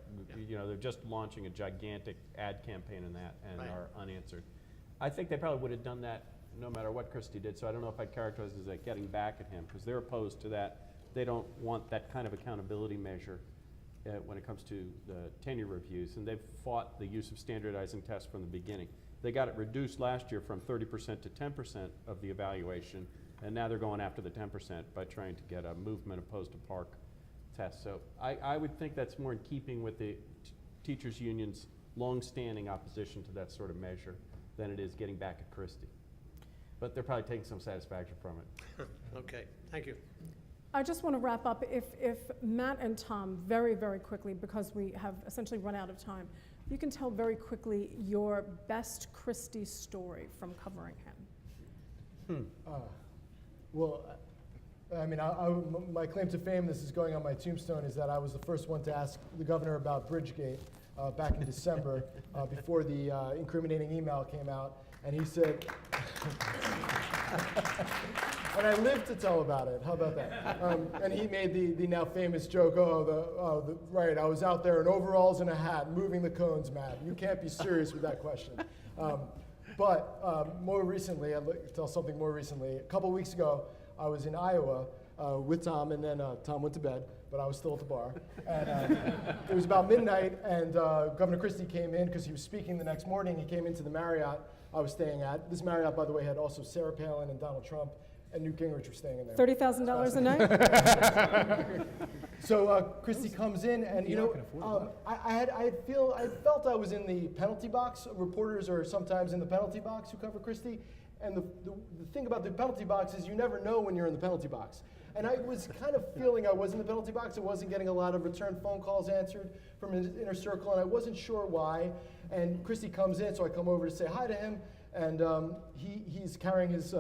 just launching a gigantic ad campaign in that and are unanswered. I think they probably would have done that no matter what Christie did, so I don't know if I'd characterize it as like getting back at him, because they're opposed to that. They don't want that kind of accountability measure when it comes to the tenure reviews, and they've fought the use of standardizing tests from the beginning. They got it reduced last year from 30% to 10% of the evaluation, and now they're going after the 10% by trying to get a movement opposed to Park tests. So I would think that's more in keeping with the teachers' union's long-standing opposition to that sort of measure than it is getting back at Christie. But they're probably taking some satisfaction from it. Okay, thank you. I just want to wrap up. If Matt and Tom, very, very quickly, because we have essentially run out of time, you can tell very quickly your best Christie story from covering him. Well, I mean, my claim to fame, this is going on my tombstone, is that I was the first one to ask the governor about Bridgegate back in December before the incriminating email came out. And he said, and I lived to tell about it. How about that? And he made the now famous joke, right, I was out there in overalls and a hat, moving the cones, Matt. You can't be serious with that question. But more recently, I'll tell something more recently. A couple weeks ago, I was in Iowa with Tom, and then Tom went to bed, but I was still at the bar. And it was about midnight, and Governor Christie came in because he was speaking the next morning. He came into the Marriott I was staying at. This Marriott, by the way, had also Sarah Palin and Donald Trump and Newt Gingrich were staying in there. $30,000 a night? So Christie comes in, and you know, I felt I was in the penalty box. Reporters are sometimes in the penalty box who cover Christie, and the thing about the penalty box is you never know when you're in the penalty box. And I was kind of feeling I was in the penalty box. I wasn't getting a lot of return phone calls answered from his inner circle, and I wasn't sure why. And Christie comes in, so I come over to say hi to him, and he's carrying his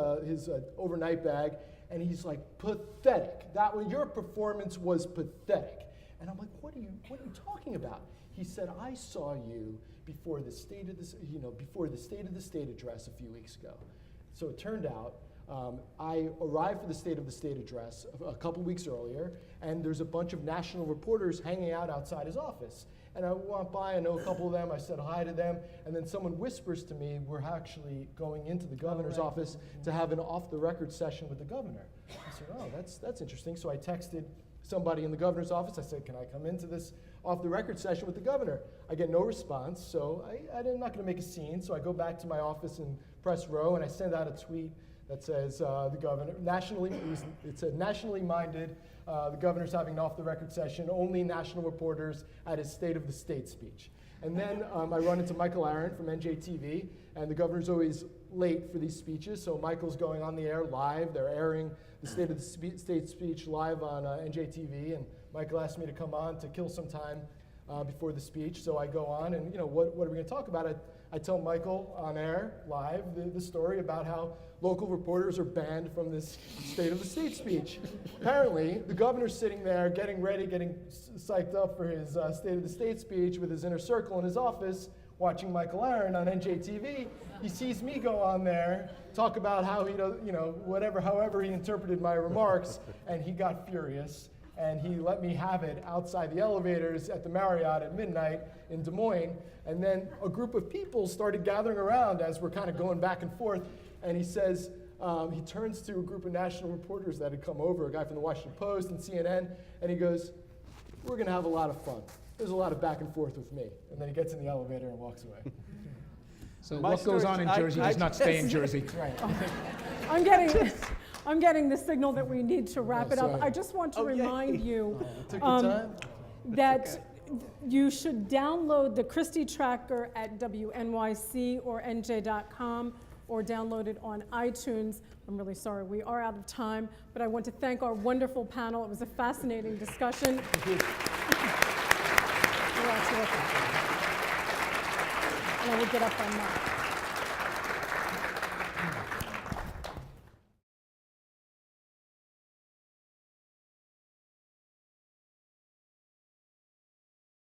overnight bag, and he's like, pathetic. Your performance was pathetic. And I'm like, what are you talking about? He said, I saw you before the State of the State address a few weeks ago. So it turned out, I arrived for the State of the State address a couple weeks earlier, and there's a bunch of national reporters hanging out outside his office. And I went by, I know a couple of them, I said hi to them, and then someone whispers to me, we're actually going into the governor's office to have an off-the-record session with the governor. I said, oh, that's interesting. So I texted somebody in the governor's office. I said, can I come into this off-the-record session with the governor? I get no response, so I'm not going to make a scene. So I go back to my office in press row, and I send out a tweet that says the governor, it's a nationally minded, the governor's having an off-the-record session, only national reporters at his State of the State speech. And then I run into Michael Aaron from NJTV, and the governor's always late for these speeches, so Michael's going on the air live. They're airing the State of the State speech live on NJTV, and Michael asked me to come on to kill some time before the speech, so I go on, and what are we going to talk about? I tell Michael on air, live, the story about how local reporters are banned from this State of the State speech. Apparently, the governor's sitting there getting ready, getting psyched up for his State of the State speech with his inner circle in his office, watching Michael Aaron on NJTV. He sees me go on there, talk about how he does, however he interpreted my remarks, and he got furious. And he let me have it outside the elevators at the Marriott at midnight in Des Moines. And then a group of people started gathering around as we're kind of going back and forth. And he says, he turns to a group of national reporters that had come over, a guy from the Washington Post and CNN, and he goes, we're going to have a lot of fun. There's a lot of back and forth with me. And then he gets in the elevator and walks away. So what goes on in Jersey does not stay in Jersey. Right. I'm getting the signal that we need to wrap it up. Sorry. I just want to remind you Took your time? that you should download the Christie Tracker at WNYC or NJ.com or download it on iTunes. I'm really sorry, we are out of time, but I want to thank our wonderful panel. It was a fascinating discussion. Thank you. You're all terrific. And I will get up on that.